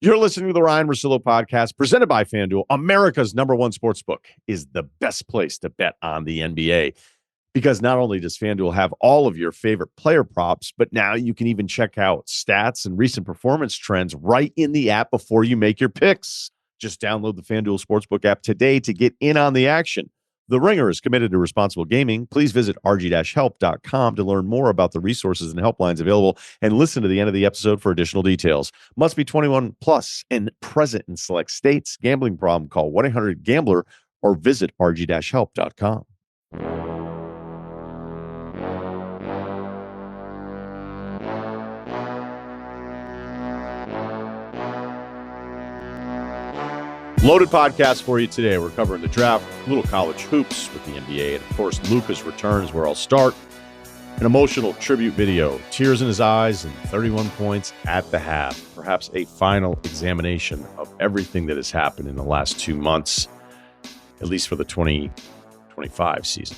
You're listening to the Ryen Russillo podcast presented by FanDuel. America's #1 sportsbook is the best place to bet on the NBA because not only does FanDuel have all of your favorite player props, but now you can even check out stats and recent performance trends right in the app before you make your picks. Just download the FanDuel Sportsbook app today to get in on the action. The Ringer is committed to responsible gaming. Please visit rg-help.com to learn more about the resources and helplines available and listen to the end of the episode for additional details. Must be 21 plus and present in select states. Gambling problem, call 1-800-GAMBLER or visit rg-help.com. Loaded podcast for you today. We're covering the draft, little college hoops with the NBA, and of course, Luka's return is where I'll start. An emotional tribute video, tears in his eyes, and 31 points at the half. Perhaps a final examination of everything that has happened in the last 2 months, at least for the 2025 season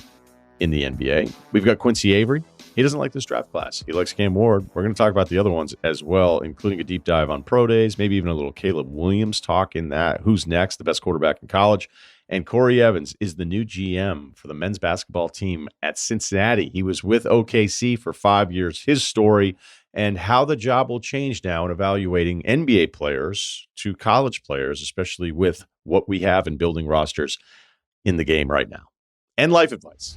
in the NBA. We've got Quincy Avery. He doesn't like this draft class. He likes Cam Ward. We're going to talk about the other ones as well, including a deep dive on pro days, maybe even a little Caleb Williams talk in that. Who's next? The best quarterback in college. And Corey Evans is the new GM for the men's basketball team at Cincinnati. He was with OKC for 5 years. His story and how the job will change now in evaluating NBA players to college players, especially with what we have in building rosters in the game right now. And life advice.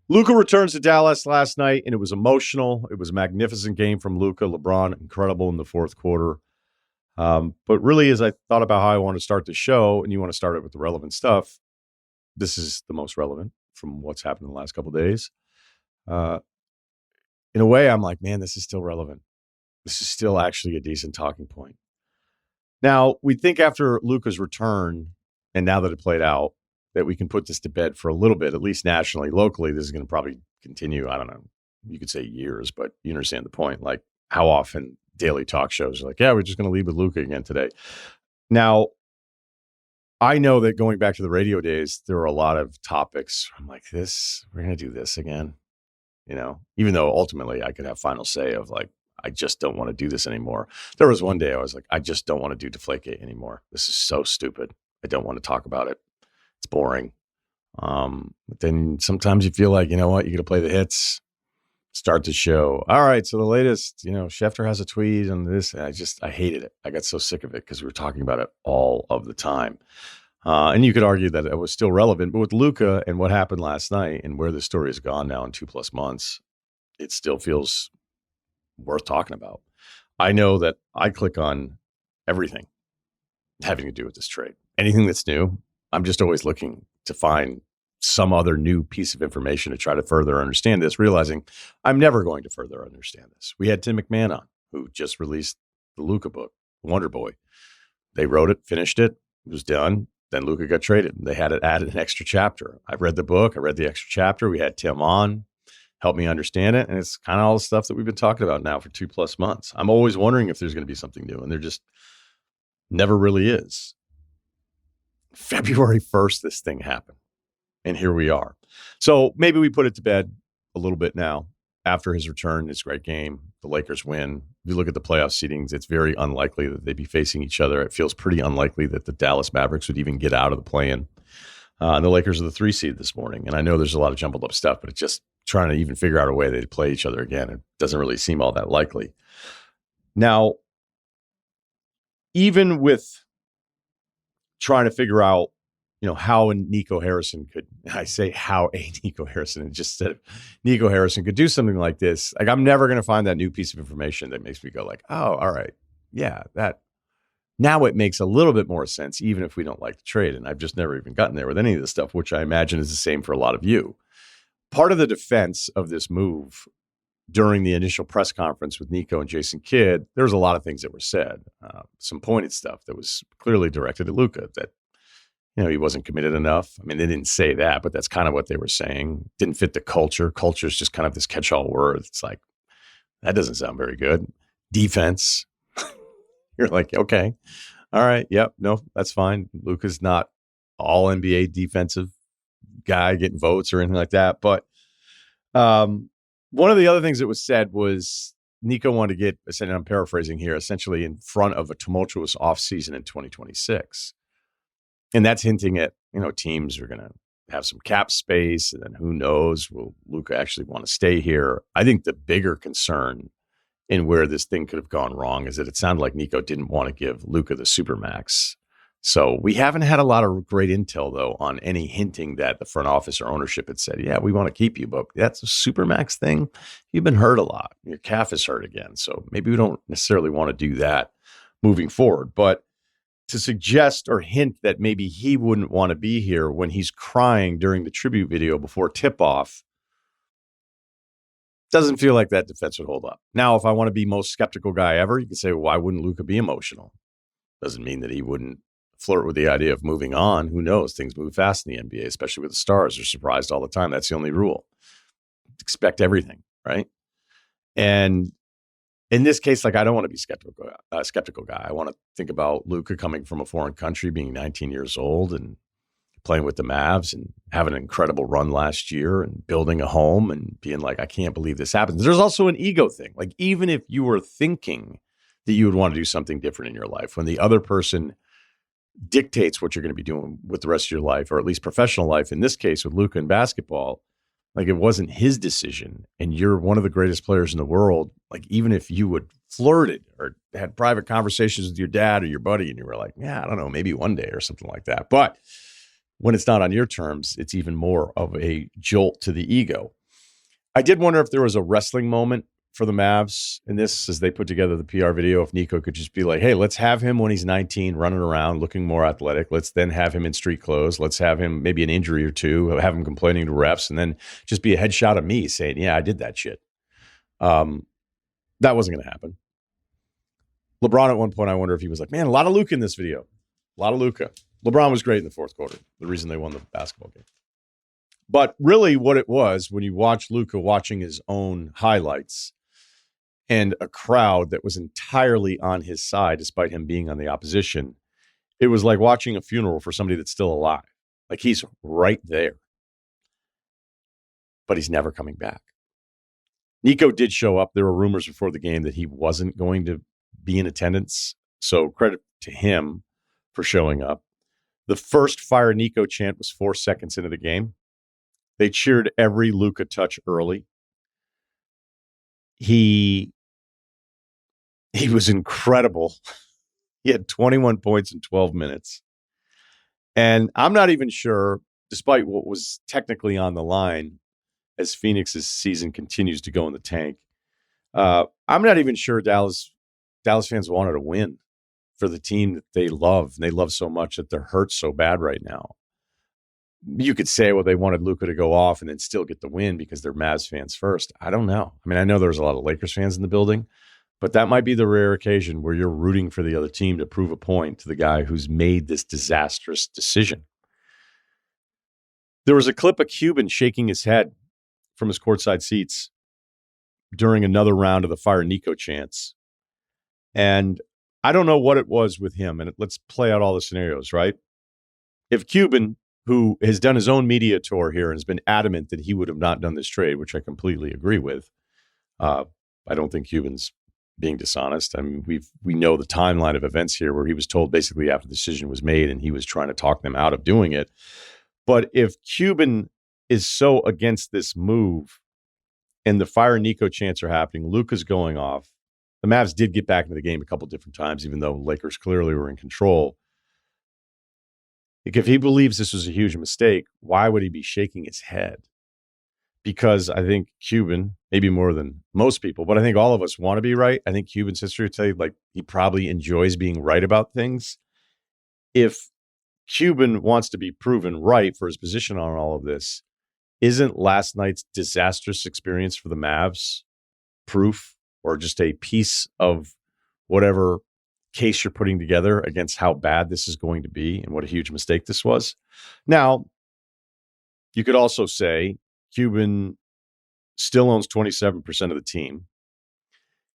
Luka returns to Dallas last night, and it was emotional. It was a magnificent game from Luka. LeBron, incredible in the fourth quarter. But really, as I thought about how I want to start the show, and you want to start it with the relevant stuff, this is the most relevant from what's happened in the last couple of days. In a way, I'm like, man, this is still relevant. This is still actually a decent talking point. Now, we think after Luka's return, and now that it played out, that we can put this to bed for a little bit, at least nationally. Locally, this is going to probably continue. I don't know. You could say years, but you understand the point. Like how often daily talk shows are like, yeah, we're just going to leave with Luka again today. Now, I know that going back to the radio days, there were a lot of topics. I'm like, we're going to do this again. You know, even though ultimately I could have final say of like, I just don't want to do this anymore. There was one day I was like, I just don't want to do Deflategate anymore. This is so stupid. I don't want to talk about it. It's boring. But then sometimes you feel like, you know what, you got to play the hits, start the show. All right. So the latest, Schefter has a tweet on this. And I hated it. I got so sick of it because we were talking about it all of the time. And you could argue that it was still relevant, but with Luka and what happened last night and where the story has gone now in 2+ months, it still feels worth talking about. I know that I click on everything having to do with this trade. Anything that's new, I'm just always looking to find some other new piece of information to try to further understand this, realizing I'm never going to further understand this. We had Tim McMahon on, who just released the Luka book, Wonder Boy. They wrote it, finished it, it was done. Then Luka got traded. They had it added an extra chapter. I read the book. I read the extra chapter. We had Tim on, help me understand it. And it's kind of all the stuff that we've been talking about now for 2+ months. I'm always wondering if there's going to be something new, and there just never really is. February 1st, this thing happened. And here we are. So maybe we put it to bed a little bit now. After his return, it's a great game. The Lakers win. If you look at the playoff seedings, it's very unlikely that they'd be facing each other. It feels pretty unlikely that the Dallas Mavericks would even get out of the play-in. And the Lakers are the 3 seed this morning. And I know there's a lot of jumbled up stuff, but it's just trying to even figure out a way they'd play each other again. It doesn't really seem all that likely. Now, even with trying to figure out, how a Nico Harrison could, I say how a Nico Harrison, and just said Nico Harrison could do something like this. Like, I'm never going to find that new piece of information that makes me go like, oh, all right. Yeah, that now it makes a little bit more sense, even if we don't like the trade. And I've just never even gotten there with any of this stuff, which I imagine is the same for a lot of you. Part of the defense of this move during the initial press conference with Nico and Jason Kidd, there was a lot of things that were said, some pointed stuff that was clearly directed at Luka, that he wasn't committed enough. I mean, they didn't say that, but that's kind of what they were saying. Didn't fit the culture. Culture is just kind of this catch-all word. It's like, that doesn't sound very good. Defense. You're like, okay. All right. Yep. No, that's fine. Luka's not all NBA defensive guy getting votes or anything like that. But one of the other things that was said was Nico wanted to get, and I'm paraphrasing here, essentially in front of a tumultuous offseason in 2026. And that's hinting at, teams are going to have some cap space, and then who knows, will Luka actually want to stay here? I think the bigger concern in where this thing could have gone wrong is that it sounded like Nico didn't want to give Luka the supermax. So we haven't had a lot of great intel, though, on any hinting that the front office or ownership had said, yeah, we want to keep you, but that's a supermax thing. You've been hurt a lot. Your calf is hurt again. So maybe we don't necessarily want to do that moving forward. But to suggest or hint that maybe he wouldn't want to be here when he's crying during the tribute video before tip-off doesn't feel like that defense would hold up. Now, if I want to be most skeptical guy ever, you could say, well, why wouldn't Luka be emotional? Doesn't mean that he wouldn't flirt with the idea of moving on. Who knows? Things move fast in the NBA, especially with the stars. They're surprised all the time. That's the only rule. Expect everything, right? And in this case, I don't want to be skeptical guy. I want to think about Luka coming from a foreign country, being 19 years old and playing with the Mavs and having an incredible run last year and building a home and being like, I can't believe this happens. There's also an ego thing. Even if you were thinking that you would want to do something different in your life, when the other person dictates what you're going to be doing with the rest of your life, or at least professional life, in this case with Luka in basketball, it wasn't his decision and you're one of the greatest players in the world. Even if you would flirted or had private conversations with your dad or your buddy and you were like, yeah, I don't know, maybe one day or something like that. But when it's not on your terms, it's even more of a jolt to the ego. I did wonder if there was a wrestling moment for the Mavs in this as they put together the PR video, if Nico could just be like, hey, let's have him when he's 19 running around looking more athletic. Let's then have him in street clothes. Let's have him maybe an injury or two, have him complaining to refs, and then just be a headshot of me saying, yeah, I did that shit. That wasn't going to happen. LeBron at one point, I wonder if he was like, man, a lot of Luka in this video. A lot of Luka. LeBron was great in the fourth quarter, the reason they won the basketball game. But really what it was, when you watch Luka watching his own highlights and a crowd that was entirely on his side, despite him being on the opposition, it was like watching a funeral for somebody that's still alive. He's right there. But he's never coming back. Nico did show up. There were rumors before the game that he wasn't going to be in attendance. So credit to him for showing up. The first Fire Nico chant was 4 seconds into the game. They cheered every Luka touch early. He was incredible. He had 21 points in 12 minutes. And I'm not even sure, despite what was technically on the line as Phoenix's season continues to go in the tank, I'm not even sure Dallas fans wanted to win for the team that they love. And they love so much that they're hurt so bad right now. You could say, well, they wanted Luka to go off and then still get the win because they're Mavs fans first. I don't know. I know there's a lot of Lakers fans in the building, but that might be the rare occasion where you're rooting for the other team to prove a point to the guy who's made this disastrous decision. There was a clip of Cuban shaking his head from his courtside seats during another round of the Fire Nico chants. And I don't know what it was with him. And let's play out all the scenarios, right? If Cuban, who has done his own media tour here and has been adamant that he would have not done this trade, which I completely agree with. I don't think Cuban's being dishonest. We know the timeline of events here where he was told basically after the decision was made and he was trying to talk them out of doing it. But if Cuban is so against this move and the Fire Nico chants are happening, Luka's going off. The Mavs did get back into the game a couple different times, even though Lakers clearly were in control. If he believes this was a huge mistake, why would he be shaking his head? Because I think Cuban, maybe more than most people, but I think all of us want to be right. I think Cuban's history would tell you, he probably enjoys being right about things. If Cuban wants to be proven right for his position on all of this, isn't last night's disastrous experience for the Mavs proof or just a piece of whatever case you're putting together against how bad this is going to be and what a huge mistake this was? Now, you could also say Cuban still owns 27% of the team.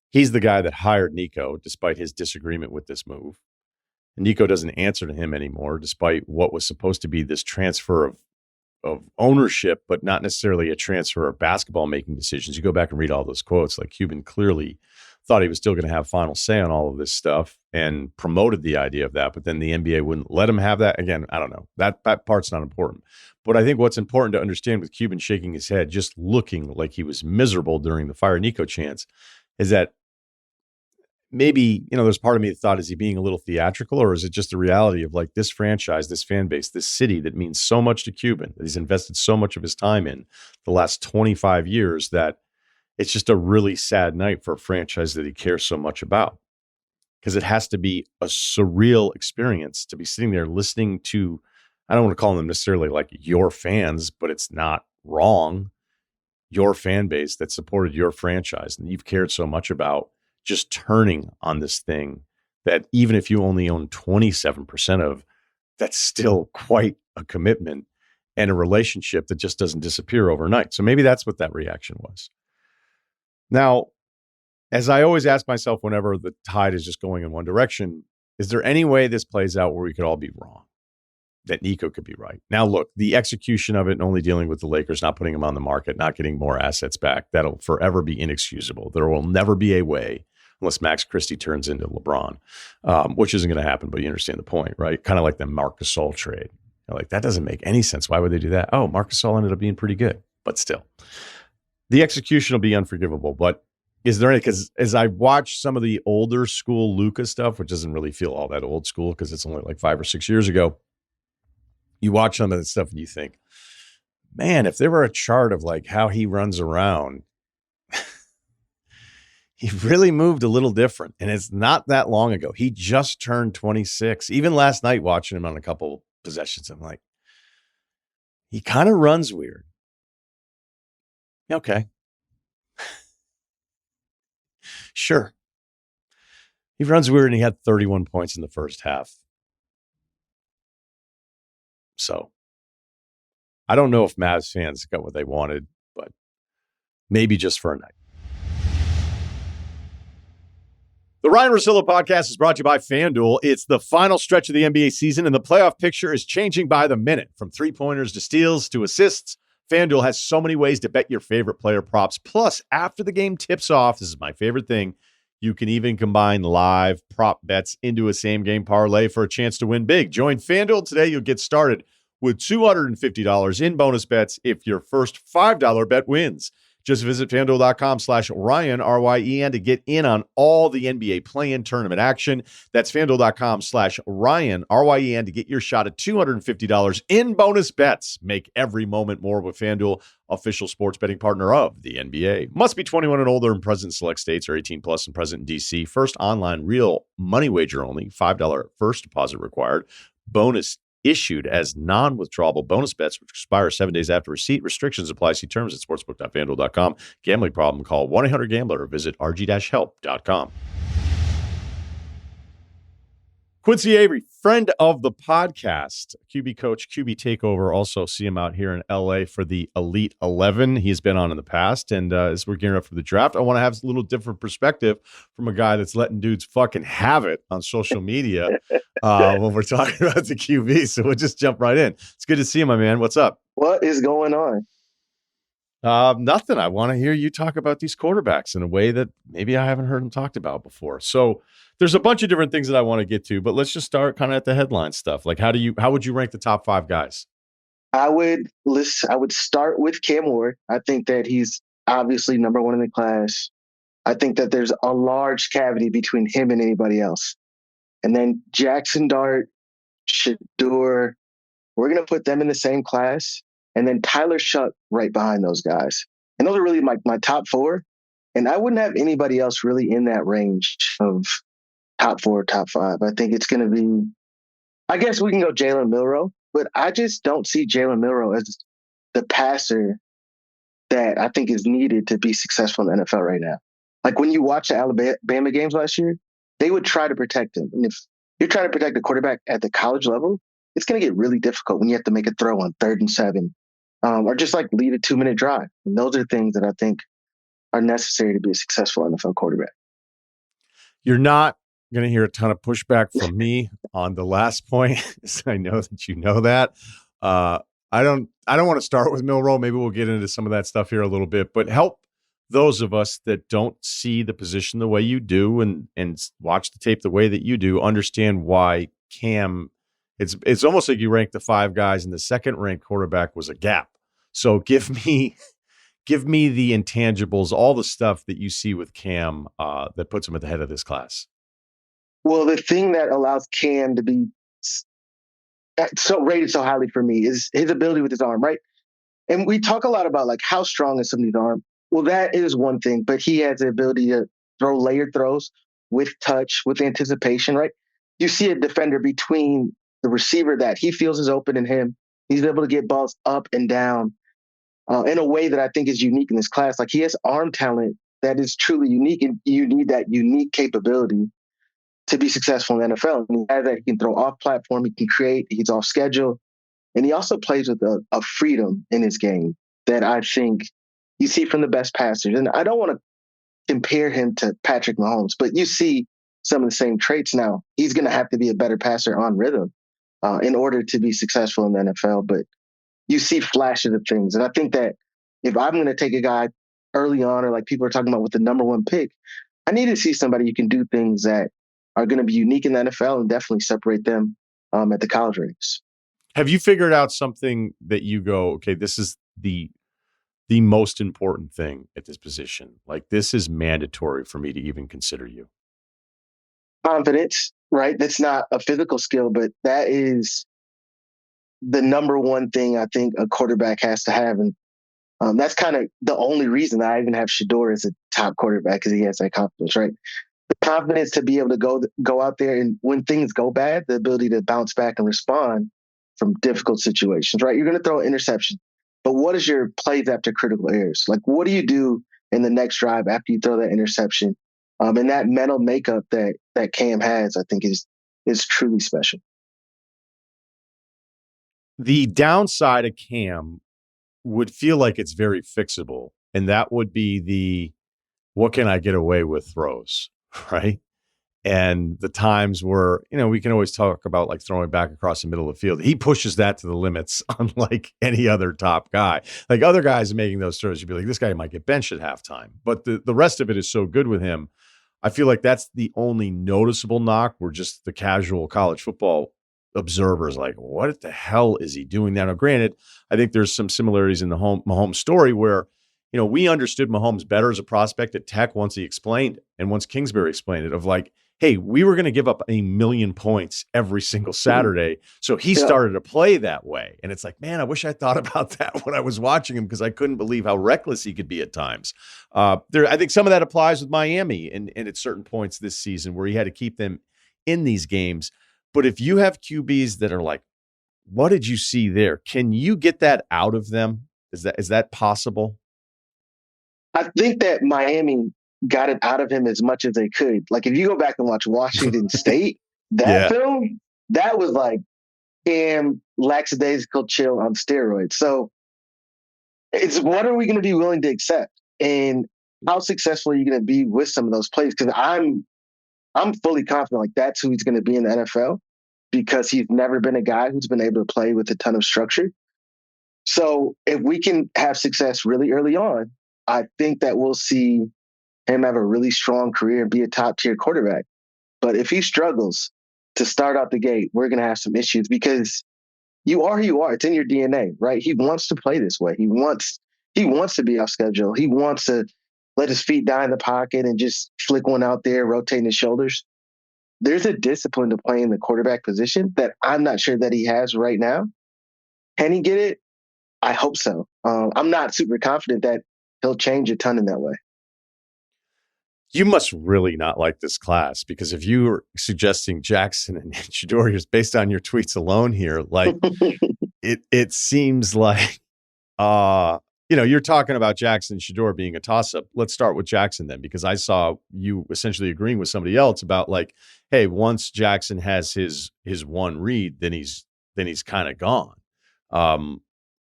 He's the guy that hired Nico, despite his disagreement with this move. And Nico doesn't answer to him anymore, despite what was supposed to be this transfer of ownership, but not necessarily a transfer of basketball making decisions. You go back and read all those quotes, Cuban clearly thought he was still going to have final say on all of this stuff and promoted the idea of that. But then the NBA wouldn't let him have that. Again, I don't know. That part's not important. But I think what's important to understand with Cuban shaking his head, just looking like he was miserable during the Fire Nico chants, is that maybe, there's part of me that thought, is he being a little theatrical, or is it just the reality of like this franchise, this fan base, this city that means so much to Cuban, that he's invested so much of his time in the last 25 years, that it's just a really sad night for a franchise that he cares so much about? Because it has to be a surreal experience to be sitting there listening to, I don't want to call them necessarily like your fans, but it's not wrong, your fan base that supported your franchise and you've cared so much about, just turning on this thing that even if you only own 27% of, that's still quite a commitment and a relationship that just doesn't disappear overnight. So maybe that's what that reaction was. Now, as I always ask myself whenever the tide is just going in one direction, is there any way this plays out where we could all be wrong, that Nico could be right? Now, look, the execution of it and only dealing with the Lakers, not putting them on the market, not getting more assets back, that'll forever be inexcusable. There will never be a way, unless Max Christie turns into LeBron, which isn't going to happen, but you understand the point, right? Kind of like the Marc Gasol trade. Like, that doesn't make any sense. Why would they do that? Oh, Marc Gasol ended up being pretty good, but still. The execution will be unforgivable, but is there any, because as I watch some of the older school Luka stuff, which doesn't really feel all that old school because it's only like 5 or 6 years ago, you watch some of that stuff and you think, man, if there were a chart of like how he runs around, he really moved a little different. And it's not that long ago. He just turned 26. Even last night, watching him on a couple possessions, I'm like, he kind of runs weird. Okay. Sure. He runs weird, and he had 31 points in the first half. So I don't know if Mavs fans got what they wanted, but maybe just for a night. The Ryen Russillo podcast is brought to you by FanDuel. It's the final stretch of the NBA season, and the playoff picture is changing by the minute. From three-pointers to steals to assists, FanDuel has so many ways to bet your favorite player props. Plus, after the game tips off, this is my favorite thing, you can even combine live prop bets into a same-game parlay for a chance to win big. Join FanDuel today. You'll get started with $250 in bonus bets if your first $5 bet wins. Just visit FanDuel.com/Ryen, R-Y-E-N, to get in on all the NBA play-in tournament action. That's FanDuel.com/Ryen, R-Y-E-N, to get your shot at $250 in bonus bets. Make every moment more with FanDuel, official sports betting partner of the NBA. Must be 21 and older and present in select states, or 18 plus and present in D.C. First online real money wager only. $5 first deposit required. Bonus issued as non-withdrawable bonus bets, which expire 7 days after receipt. Restrictions apply. See terms at sportsbook.fanduel.com. Gambling problem? Call 1-800-GAMBLER or visit rg-help.com. Quincy Avery, friend of the podcast, QB coach, QB Takeover. Also see him out here in LA for the Elite 11. He's been on in the past. And as we're gearing up for the draft, I want to have a little different perspective from a guy that's letting dudes fucking have it on social media when we're talking about the QB. So we'll just jump right in. It's good to see you, my man. What's up? What is going on? Nothing. I want to hear you talk about these quarterbacks in a way that maybe I haven't heard them talked about before. So there's a bunch of different things that I want to get to, but let's just start kind of at the headline stuff. Like, how would you rank the top 5 guys? I would start with Cam Ward. I think that he's obviously number 1 in the class. I think that there's a large cavity between him and anybody else. And then Jackson Dart, Shedeur, we're going to put them in the same class. And then Tyler Shuck right behind those guys. And those are really my top 4. And I wouldn't have anybody else really in that range of top 4, top 5. I think it's going to be, I guess we can go Jalen Milroe, but I just don't see Jalen Milroe as the passer that I think is needed to be successful in the NFL right now. Like when you watch the Alabama games last year, they would try to protect him. And if you're trying to protect a quarterback at the college level, it's going to get really difficult when you have to make a throw on 3rd and 7, or just like lead a 2-minute drive. And those are things that I think are necessary to be a successful NFL quarterback. You're not going to hear a ton of pushback from me on the last point. So I know that you know that. I don't want to start with Milroe. Maybe we'll get into some of that stuff here a little bit, but help those of us that don't see the position the way you do and watch the tape the way that you do understand why Cam, it's almost like you ranked the 5 guys and the second ranked quarterback was a gap. So give me the intangibles, all the stuff that you see with Cam that puts him at the head of this class. Well, the thing that allows Cam to be so rated so highly for me is his ability with his arm, right? And we talk a lot about like how strong is somebody's arm. Well, that is one thing, but he has the ability to throw layered throws with touch, with anticipation, right? You see a defender between the receiver that he feels is open and him. He's able to get balls up and down in a way that I think is unique in this class. Like he has arm talent that is truly unique, and you need that unique capability to be successful in the NFL. And he has that. He can throw off platform. He can create. He's off schedule. And he also plays with a freedom in his game that I think you see from the best passers. And I don't want to compare him to Patrick Mahomes, but you see some of the same traits now. He's going to have to be a better passer on rhythm in order to be successful in the NFL. But you see flashes of things. And I think that if I'm going to take a guy early on, or like people are talking about with the number 1 pick, I need to see somebody who can do things that are going to be unique in the NFL and definitely separate them at the college ranks. Have you figured out something that you go, okay, this is the most important thing at this position? Like, this is mandatory for me to even consider you. Confidence, right? That's not a physical skill, but that is the number 1 thing I think a quarterback has to have. And that's kind of the only reason I even have Shedeur as a top quarterback, because he has that confidence, right? The confidence to be able to go out there, and when things go bad, the ability to bounce back and respond from difficult situations, right? You're going to throw an interception, but what is your plays after critical errors? Like, what do you do in the next drive after you throw that interception? And that mental makeup that Cam has, I think is truly special. The downside of Cam would feel like it's very fixable, and that would be the what can I get away with throws, right? And the times where, we can always talk about like throwing back across the middle of the field. He pushes that to the limits unlike any other top guy. Like other guys making those throws, you'd be like, this guy might get benched at halftime. But the rest of it is so good with him. I feel like that's the only noticeable knock where just the casual college football observers like, what the hell is he doing now? Now, granted, I think there's some similarities in the Mahomes story where, we understood Mahomes better as a prospect at Tech once he explained it, and once Kingsbury explained it, of like, hey, we were going to give up 1,000,000 points every single Saturday. So he started to play that way. And it's like, man, I wish I thought about that when I was watching him, because I couldn't believe how reckless he could be at times. I think some of that applies with Miami and at certain points this season where he had to keep them in these games. But if you have QBs that are like, what did you see there? Can you get that out of them? Is that possible? I think that Miami got it out of him as much as they could. Like if you go back and watch Washington State, that film, that was like Cam lackadaisical chill on steroids. So it's what are we going to be willing to accept, and how successful are you going to be with some of those plays? Because I'm fully confident like that's who he's going to be in the NFL, because he's never been a guy who's been able to play with a ton of structure. So if we can have success really early on, I think that we'll see him have a really strong career and be a top tier quarterback. But if he struggles to start out the gate, we're going to have some issues, because you are who you are. It's in your DNA, right? He wants to play this way. He wants to be off schedule. He wants to let his feet die in the pocket and just flick one out there, rotating his shoulders. There's a discipline to playing the quarterback position that I'm not sure that he has right now. Can he get it? I hope so. I'm not super confident that he'll change a ton in that way. You must really not like this class, because if you were suggesting Jackson and Shedeur just based on your tweets alone here, like it seems like, you're talking about Jackson and Shedeur being a toss-up. Let's start with Jackson then, because I saw you essentially agreeing with somebody else about like, hey, once Jackson has his one read, then he's kind of gone.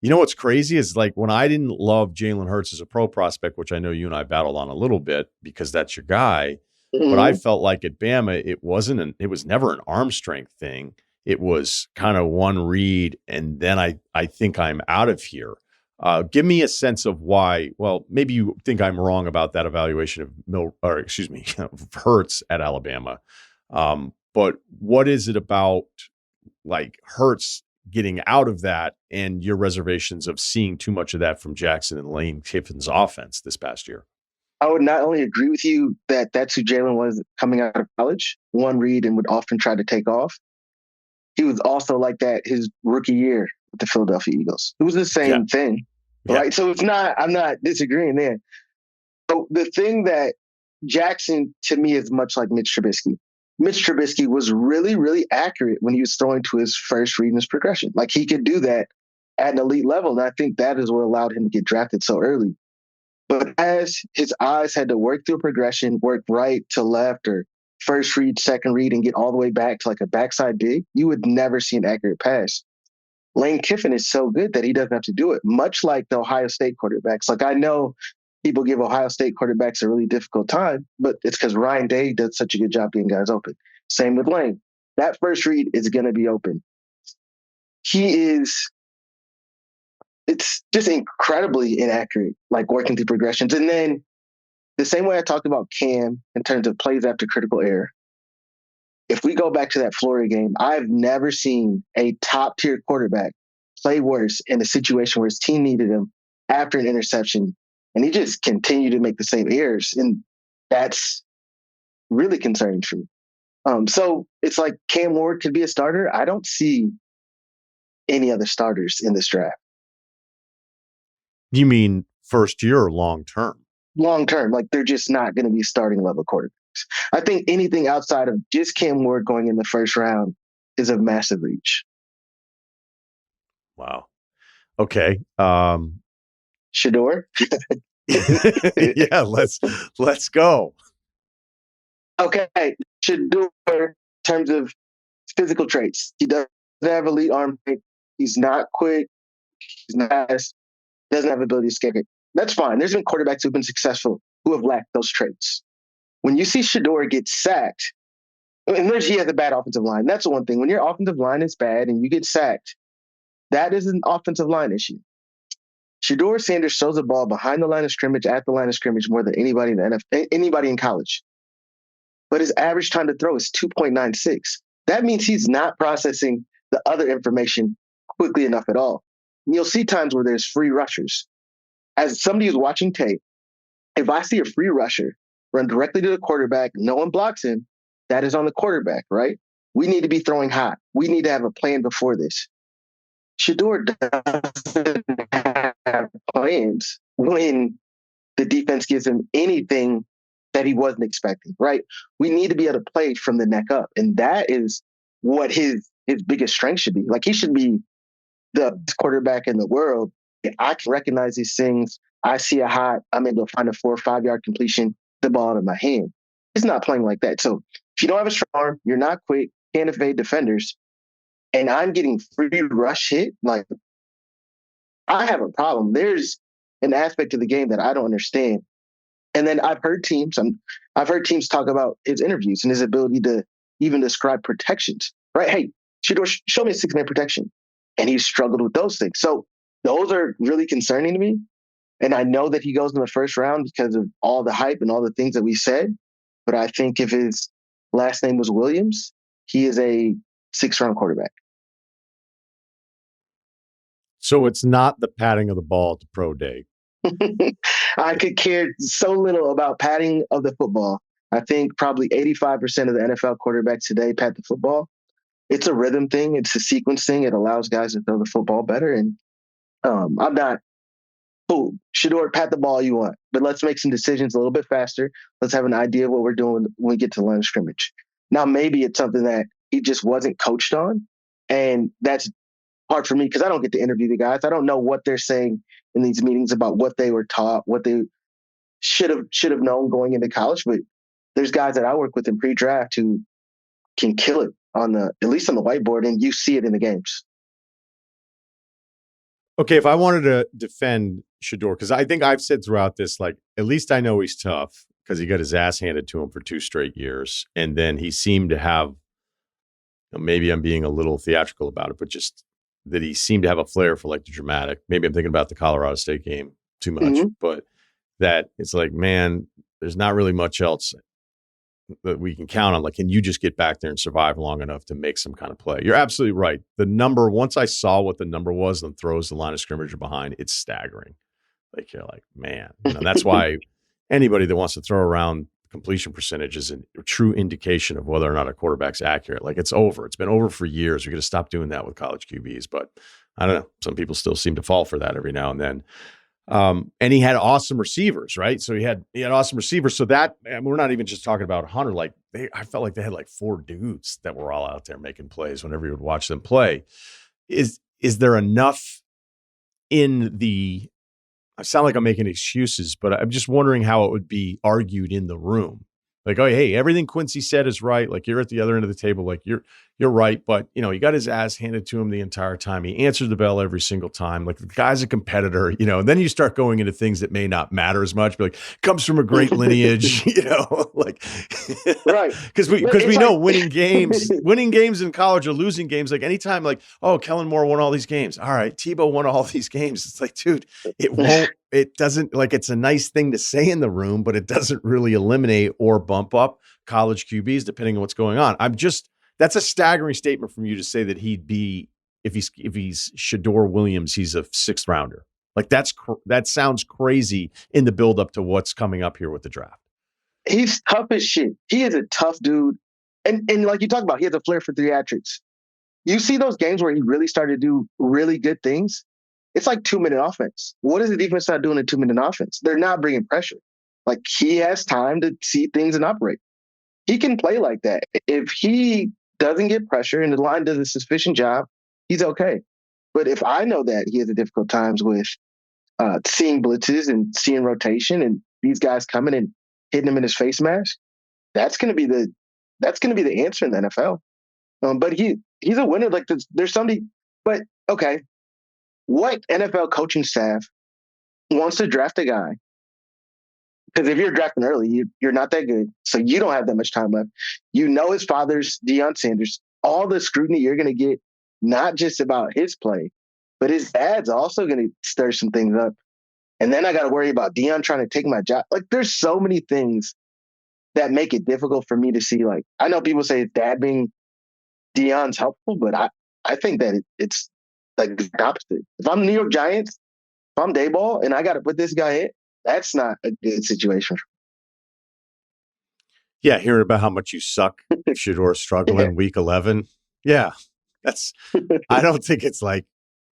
What's crazy is like when I didn't love Jalen Hurts as a pro prospect, which I know you and I battled on a little bit because that's your guy, but I felt like at Bama, it was never an arm strength thing. It was kind of one read, and then I think I'm out of here. Give me a sense of why. Well, maybe you think I'm wrong about that evaluation of of Hurts at Alabama. But what is it about like Hurts getting out of that and your reservations of seeing too much of that from Jackson and Lane Kiffin's offense this past year? I would not only agree with you that that's who Jalen was coming out of college, one read and would often try to take off. He was also like that his rookie year with the Philadelphia Eagles. It was the Yeah. same thing, Yeah. right? So I'm not disagreeing there. So the thing that Jackson to me is much like Mitch Trubisky. Mitch Trubisky was really, really accurate when he was throwing to his first read and his progression. Like he could do that at an elite level. And I think that is what allowed him to get drafted so early. But as his eyes had to work through progression, work right to left or first read, second read, and get all the way back to like a backside dig, you would never see an accurate pass. Lane Kiffin is so good that he doesn't have to do it, much like the Ohio State quarterbacks. Like I know people give Ohio State quarterbacks a really difficult time, but it's because Ryan Day does such a good job getting guys open. Same with Lane. That first read is going to be open. It's just incredibly inaccurate, like working through progressions. And then the same way I talked about Cam in terms of plays after critical error, if we go back to that Florida game, I've never seen a top tier quarterback play worse in a situation where his team needed him after an interception. And he just continued to make the same errors. And that's really concerning for me. So it's like Cam Ward could be a starter. I don't see any other starters in this draft. You mean first year or long term? Long term, like they're just not going to be starting level quarterbacks. I think anything outside of just Cam Ward going in the first round is a massive reach. Wow. Okay. Shedeur? Yeah, let's go. Okay. Shedeur, in terms of physical traits, he doesn't have elite arm strength. He's not quick. He's not fast. Doesn't have ability to escape it. That's fine. There's been quarterbacks who've been successful who have lacked those traits. When you see Shedeur get sacked, unless he has a bad offensive line, that's the one thing. When your offensive line is bad and you get sacked, that is an offensive line issue. Shedeur Sanders shows the ball behind the line of scrimmage, at the line of scrimmage more than anybody in the NFL, anybody in college. But his average time to throw is 2.96. That means he's not processing the other information quickly enough at all. And you'll see times where there's free rushers. As somebody who's watching tape, if I see a free rusher run directly to the quarterback, no one blocks him, that is on the quarterback, right? We need to be throwing hot. We need to have a plan before this. Shedeur doesn't have plans when the defense gives him anything that he wasn't expecting, right? We need to be able to play from the neck up. And that is what his biggest strength should be. Like he should be the best quarterback in the world. I can recognize these things. I see a hot, I'm able to find a 4 or 5 yard completion, the ball out of my hand. He's not playing like that. So if you don't have a strong arm, you're not quick, can't evade defenders, and I'm getting free rush hit, like I have a problem. There's an aspect of the game that I don't understand. And then I've heard teams talk about his interviews and his ability to even describe protections, right? Hey, Shedeur, show me a 6-man protection. And he's struggled with those things. So those are really concerning to me. And I know that he goes in the first round because of all the hype and all the things that we said. But I think if his last name was Williams, he is a 6th-round quarterback. So it's not the patting of the ball at the pro day. I could care so little about patting of the football. I think probably 85% of the NFL quarterbacks today pat the football. It's a rhythm thing. It's a sequence thing. It allows guys to throw the football better. And I'm not, Shedeur, pat the ball you want, but let's make some decisions a little bit faster. Let's have an idea of what we're doing when we get to the line of scrimmage. Now, maybe it's something that he just wasn't coached on. And that's hard for me because I don't get to interview the guys. I don't know what they're saying in these meetings about what they were taught, what they should have known going into college. But there's guys that I work with in pre-draft who can kill it at least on the whiteboard, and you see it in the games. Okay, if I wanted to defend Shedeur, because I think I've said throughout this, like, at least I know he's tough because he got his ass handed to him for 2 straight years. And then he seemed to have, maybe I'm being a little theatrical about it, but just that he seemed to have a flair for like the dramatic. Maybe I'm thinking about the Colorado State game too much, Mm-hmm. but that it's like, man, there's not really much else that we can count on. Like, can you just get back there and survive long enough to make some kind of play? You're absolutely right. The number, once I saw what the number was and throws the line of scrimmage behind, it's staggering. Like, you're like, man, that's why anybody that wants to throw around completion percentage is a true indication of whether or not a quarterback's accurate. Like, it's over. It's been over for years. We're going to stop doing that with college QBs, but I don't know. Some people still seem to fall for that every now and then. And he had awesome receivers, right? So he had awesome receivers. So that, and we're not even just talking about Hunter. Like, I felt like they had like 4 dudes that were all out there making plays whenever you would watch them play. Is there enough in the, I sound like I'm making excuses, but I'm just wondering how it would be argued in the room. Like, oh, hey, everything Quincy said is right. Like, you're at the other end of the table. Like, you're right. But, he got his ass handed to him the entire time. He answered the bell every single time. Like, the guy's a competitor, and then you start going into things that may not matter as much. But like, comes from a great lineage, like, right. Because we know winning games in college or losing games. Like, anytime, like, oh, Kellen Moore won all these games. All right, Tebow won all these games. It's like, dude, it doesn't, like, it's a nice thing to say in the room, but it doesn't really eliminate or bump up college QBs depending on what's going on. That's a staggering statement from you to say that he'd be, if he's Shedeur Williams, he's a 6th rounder. Like, that sounds crazy in the build up to what's coming up here with the draft. He's tough as shit. He is a tough dude. And like you talk about, he has a flair for theatrics. You see those games where he really started to do really good things. It's like 2-minute offense. What is the defense not doing in 2-minute offense? They're not bringing pressure. Like, he has time to see things and operate. He can play like that. If he doesn't get pressure and the line does a sufficient job, he's okay. But if I know that he has a difficult times with seeing blitzes and seeing rotation and these guys coming and hitting him in his face mask, that's going to be the answer in the NFL. But he's a winner. Like, there's somebody. But okay, what NFL coaching staff wants to draft a guy? Because if you're drafting early, you're not that good. So you don't have that much time left. His father's Ryen Sanders. All the scrutiny you're going to get, not just about his play, but his dad's also going to stir some things up. And then I got to worry about Deion trying to take my job. Like, there's so many things that make it difficult for me to see. Like, I know people say his dad being Deion's helpful, but I think that it's like the opposite. If I'm the New York Giants, if I'm Dayball and I got to put this guy in, that's not a good situation. Yeah, hearing about how much you suck, Shedeur struggling week 11. Yeah, I don't think it's like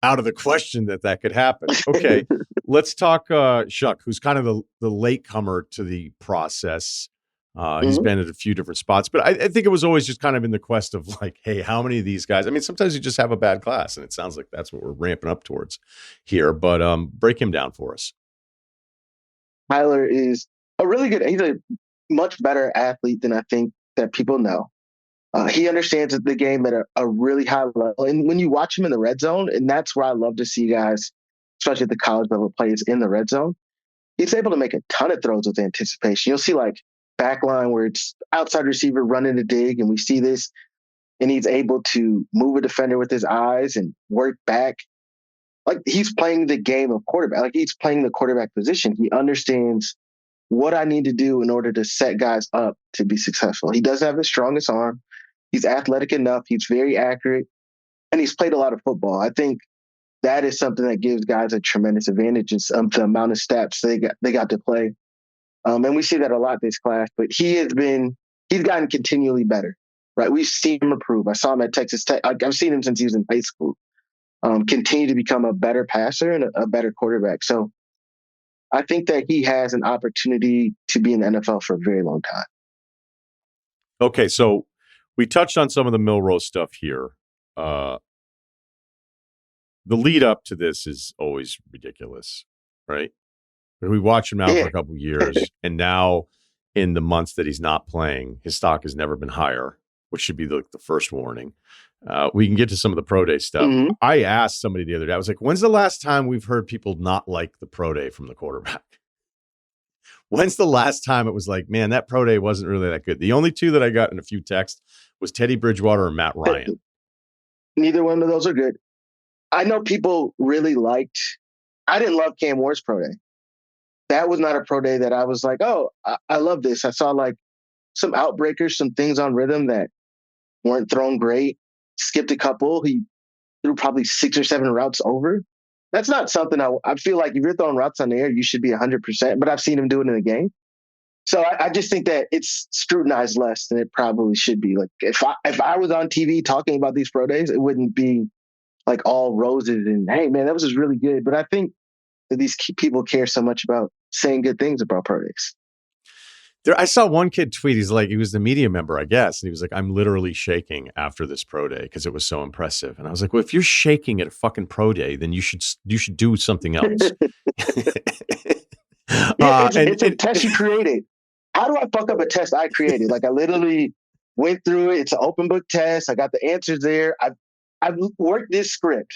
out of the question that could happen. Okay, let's talk Shuck, who's kind of the latecomer to the process. He's been at a few different spots, but I think it was always just kind of in the quest of like, hey, how many of these guys? I mean, sometimes you just have a bad class, and it sounds like that's what we're ramping up towards here. But break him down for us. Tyler is he's a much better athlete than I think that people know. He understands the game at a really high level. And when you watch him in the red zone, and that's where I love to see guys, especially at the college level players in the red zone, he's able to make a ton of throws with anticipation. You'll see like backline where it's outside receiver running the dig, and we see this, and he's able to move a defender with his eyes and work back. Like, he's playing the game of quarterback. Like, he's playing the quarterback position. He understands what I need to do in order to set guys up to be successful. He doesn't have the strongest arm. He's athletic enough. He's very accurate, and he's played a lot of football. I think that is something that gives guys a tremendous advantage is the amount of steps they got to play. And we see that a lot this class, but he's gotten continually better, right? We've seen him improve. I saw him at Texas Tech. I've seen him since he was in high school. Continue to become a better passer and a better quarterback. So I think that he has an opportunity to be in the NFL for a very long time. Okay, so we touched on some of the Milrose stuff here. The lead up to this is always ridiculous, right? We watch him now for a couple of years, and now in the months that he's not playing, his stock has never been higher, which should be the first warning. We can get to some of the pro day stuff. Mm-hmm. I asked somebody the other day, I was like, when's the last time we've heard people not like the pro day from the quarterback? When's the last time it was like, man, that pro day wasn't really that good? The only two that I got in a few texts was Teddy Bridgewater and Matt Ryan. Neither one of those are good. I know people really liked. I didn't love Cam Moore's pro day. That was not a pro day that I was like, oh, I love this. I saw like some outbreakers, some things on rhythm that weren't thrown great. Skipped a couple. He threw probably 6 or 7 routes over. That's not something I feel like if you're throwing routes on the air, you should be 100%. But I've seen him do it in the game. So I just think that it's scrutinized less than it probably should be. Like if I was on TV talking about these pro days, it wouldn't be like all roses and hey man, that was just really good. But I think that these people care so much about saying good things about pro days. I saw one kid tweet. He's like, he was the media member, I guess. And he was like, I'm literally shaking after this pro day because it was so impressive. And I was like, well, if you're shaking at a fucking pro day, then you should do something else. It's a test you created. How do I fuck up a test I created? Like I literally went through it. It's an open book test. I got the answers there. I've worked this script.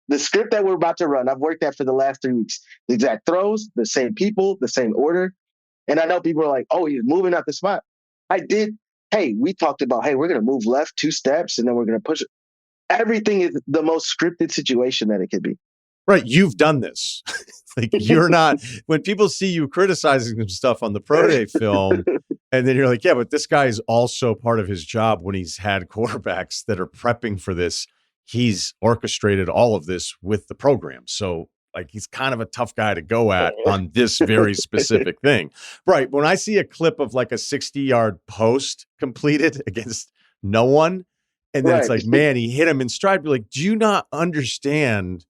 The script that we're about to run, I've worked that for the last 3 weeks. The exact throws, the same people, the same order. And I know people are like, oh, he's moving out the spot. I did. Hey, we talked about, hey, we're going to move left 2 steps and then we're going to push it. Everything is the most scripted situation that it could be. Right. You've done this. Like you're not, when people see you criticizing some stuff on the pro day film, and then you're like, yeah, but this guy is also part of his job when he's had quarterbacks that are prepping for this. He's orchestrated all of this with the program. So like he's kind of a tough guy to go at on this very specific thing. Right. When I see a clip of like a 60-yard post completed against no one, and then it's like, man, he hit him in stride. Be like, do you not understand?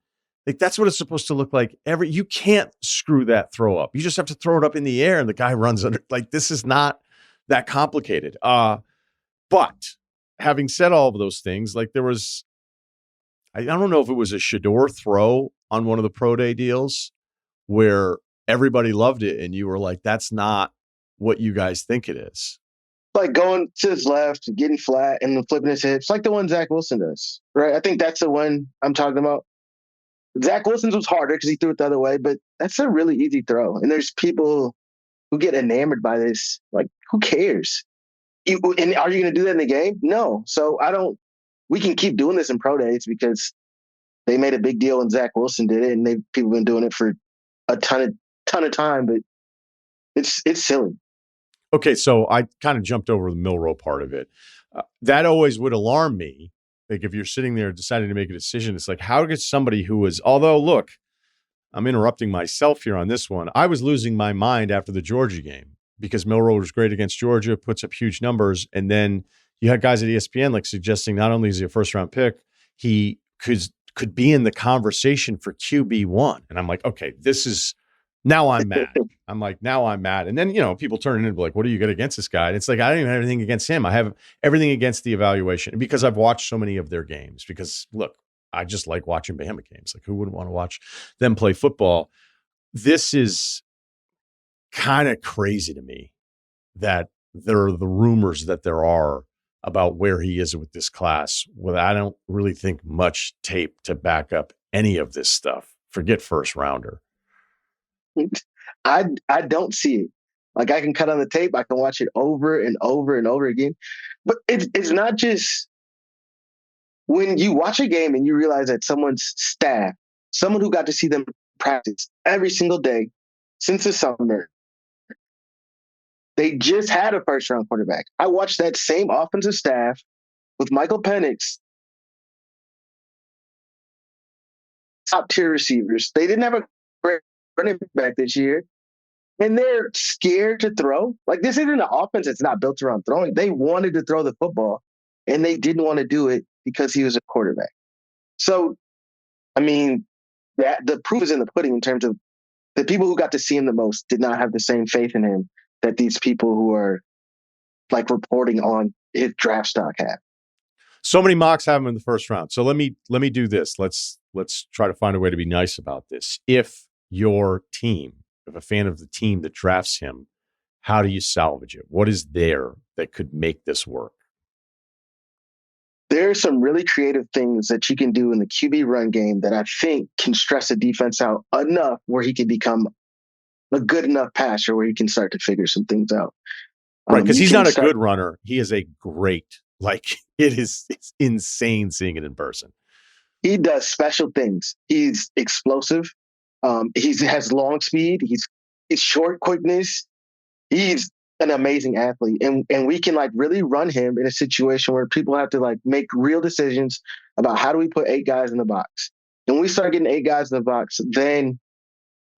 Like that's what it's supposed to look like. You can't screw that throw up. You just have to throw it up in the air and the guy runs under. Like this is not that complicated. But having said all of those things, like there was, I don't know if it was a Shedeur throw on one of the pro day deals where everybody loved it. And you were like, that's not what you guys think it is. Like going to his left, getting flat and flipping his hips, like the one Zach Wilson does, right? I think that's the one I'm talking about. Zach Wilson's was harder because he threw it the other way, but that's a really easy throw. And there's people who get enamored by this. Like, who cares? And are you going to do that in the game? No. So we can keep doing this in pro days because they made a big deal when Zach Wilson did it, and people have been doing it for a ton of time, but it's silly. Okay, so I kind of jumped over the Milroe part of it. That always would alarm me. Like if you're sitting there deciding to make a decision, it's like, how does somebody who is, although look, I'm interrupting myself here on this one. I was losing my mind after the Georgia game because Milroe was great against Georgia, puts up huge numbers. And then you had guys at ESPN like suggesting not only is he a first round pick, he could be in the conversation for QB1. And I'm like, okay, now I'm mad. Now I'm mad. And then, people turn into like, what do you get against this guy? And it's like, I don't even have anything against him. I have everything against the evaluation because I've watched so many of their games because look, I just like watching Bahama games. Like who wouldn't want to watch them play football? This is kind of crazy to me that there are the rumors that there are about where he is with this class. Well, I don't really think much tape to back up any of this stuff. Forget first rounder. I don't see it. Like I can cut on the tape, I can watch it over and over and over again. But it's not just when you watch a game and you realize that someone's staff, someone who got to see them practice every single day since the summer, they just had a first round quarterback. I watched that same offensive staff with Michael Penix, top tier receivers. They didn't have a great running back this year. And they're scared to throw. Like this isn't an offense that's not built around throwing. They wanted to throw the football and they didn't want to do it because he was a quarterback. So, I mean, the proof is in the pudding in terms of the people who got to see him the most did not have the same faith in him that these people who are like reporting on his draft stock have. So many mocks have him in the first round. So let me do this. Let's try to find a way to be nice about this. If your team, if a fan of the team that drafts him, how do you salvage it? What is there that could make this work? There are some really creative things that you can do in the QB run game that I think can stress a defense out enough where he can become a good enough passer where he can start to figure some things out. Right, because he's not a good runner. He is a great, it's insane seeing it in person. He does special things. He's explosive. He has long speed. He's short quickness. He's an amazing athlete, and we can like really run him in a situation where people have to like make real decisions about how do we put 8 guys in the box. And when we start getting 8 guys in the box, then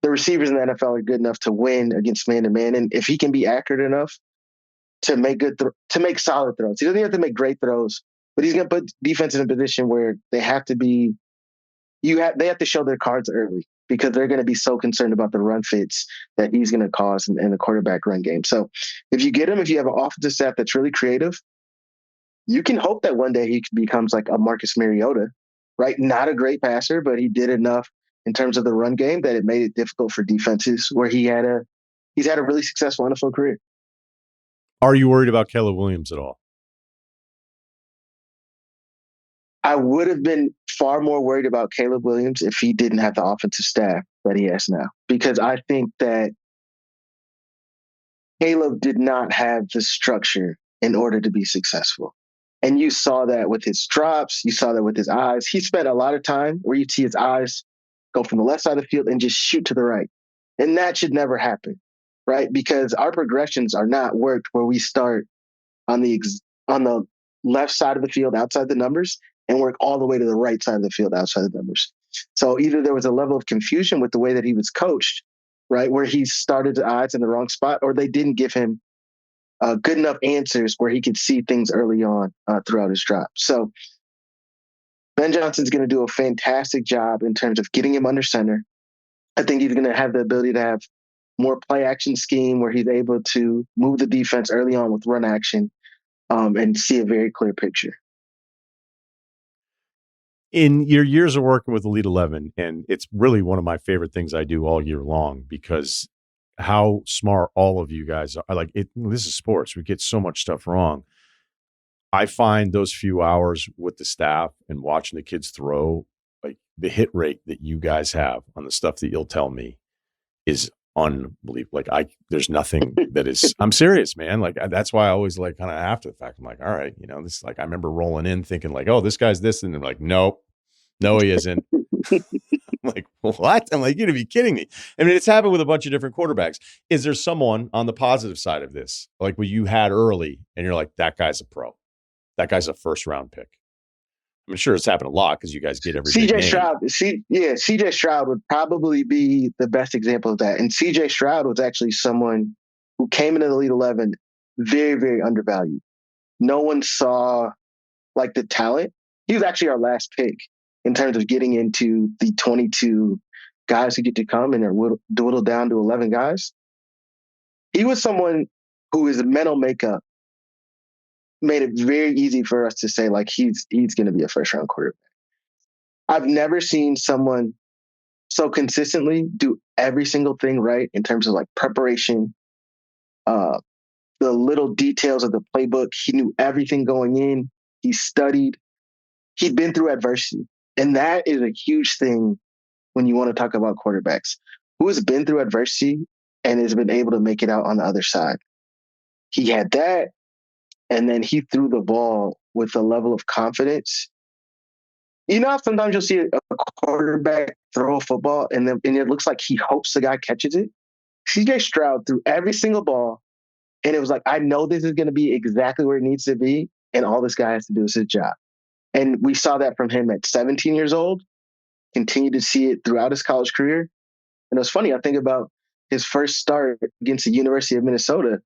the receivers in the NFL are good enough to win against man to man. And if he can be accurate enough to make to make solid throws, he doesn't have to make great throws, but he's going to put defense in a position where they have to be they have to show their cards early because they're going to be so concerned about the run fits that he's going to cause in the quarterback run game. So if you get him, if you have an offensive staff that's really creative, you can hope that one day he becomes like a Marcus Mariota, right? Not a great passer, but he did enough in terms of the run game that it made it difficult for defenses where he's had a really successful NFL career. Are you worried about Caleb Williams at all? I would have been far more worried about Caleb Williams if he didn't have the offensive staff that he has now, because I think that Caleb did not have the structure in order to be successful. And you saw that with his drops. You saw that with his eyes. He spent a lot of time where you see his eyes go from the left side of the field and just shoot to the right. And that should never happen, right? Because our progressions are not worked where we start on the left side of the field outside the numbers and work all the way to the right side of the field outside the numbers. So either there was a level of confusion with the way that he was coached, right, where he started the eyes in the wrong spot, or they didn't give him good enough answers where he could see things early on throughout his drop. So Ben Johnson's going to do a fantastic job in terms of getting him under center. I think he's going to have the ability to have more play action scheme where he's able to move the defense early on with run action and see a very clear picture. In your years of working with Elite 11, and it's really one of my favorite things I do all year long because how smart all of you guys are. Like it, this is sports. We get so much stuff wrong. I find those few hours with the staff and watching the kids throw, like the hit rate that you guys have on the stuff that you'll tell me is unbelievable. Like there's nothing that is, I'm serious, man. Like that's why I always like kind of after the fact, I'm like, all right, this is like, I remember rolling in thinking like, oh, this guy's this. And they're like, nope, no, he isn't. I'm like, what? I'm like, you're gonna be kidding me. I mean, it's happened with a bunch of different quarterbacks. Is there someone on the positive side of this, like what you had early and you're like, that guy's a pro, that guy's a first round pick? I'm sure it's happened a lot because you guys get every CJ Stroud. CJ Stroud would probably be the best example of that. And CJ Stroud was actually someone who came into the Elite 11 very, very undervalued. No one saw like the talent. He was actually our last pick in terms of getting into the 22 guys who get to come and are dwindled down to 11 guys. He was someone who his mental makeup made it very easy for us to say like he's going to be a first round quarterback. I've never seen someone so consistently do every single thing right in terms of like preparation, the little details of the playbook. He knew everything going in. He studied. He'd been through adversity. And that is a huge thing when you want to talk about quarterbacks. Who has been through adversity and has been able to make it out on the other side? He had that, and then he threw the ball with a level of confidence. Sometimes you'll see a quarterback throw a football and it looks like he hopes the guy catches it. CJ Stroud threw every single ball, and it was like, I know this is going to be exactly where it needs to be, and all this guy has to do is his job. And we saw that from him at 17 years old, continued to see it throughout his college career. And it was funny, I think about his first start against the University of Minnesota,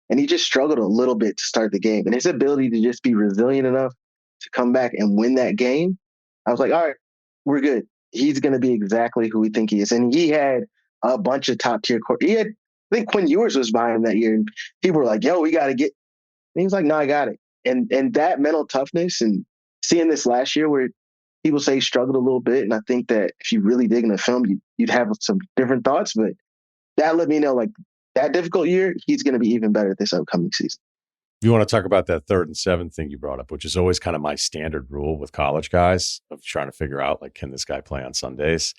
and he just struggled a little bit to start the game. And his ability to just be resilient enough to come back and win that game, I was like, all right, we're good. He's going to be exactly who we think he is. And he had a bunch of top tier. I think Quinn Ewers was behind him that year, and people were like, yo, we got to get. And he was like, no, I got it. And that mental toughness, and seeing this last year where people say he struggled a little bit. And I think that if you really dig in the film, you'd have some different thoughts, but that let me know like that difficult year, he's going to be even better this upcoming season. You want to talk about that 3rd and 7 thing you brought up, which is always kind of my standard rule with college guys of trying to figure out, like, can this guy play on Sundays?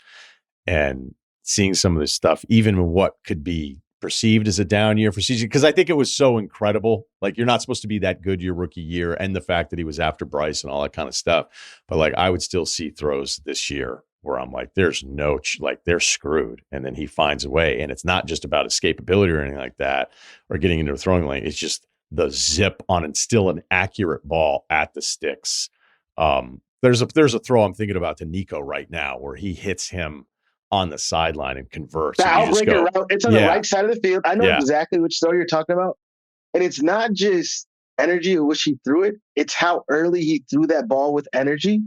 And seeing some of this stuff, even what could be perceived as a down year for CJ, because I think it was so incredible. Like, you're not supposed to be that good your rookie year, and the fact that he was after Bryce and all that kind of stuff. But like, I would still see throws this year where I'm like, there's no, like, they're screwed. And then he finds a way. And it's not just about escapability or anything like that, or getting into a throwing lane. It's just the zip on and still an accurate ball at the sticks. There's a throw I'm thinking about to Nico right now where he hits him on the sideline and converts. The and outbreaker route, it's on the right side of the field. I know exactly which throw you're talking about. And it's not just energy in which he threw it. It's how early he threw that ball with energy.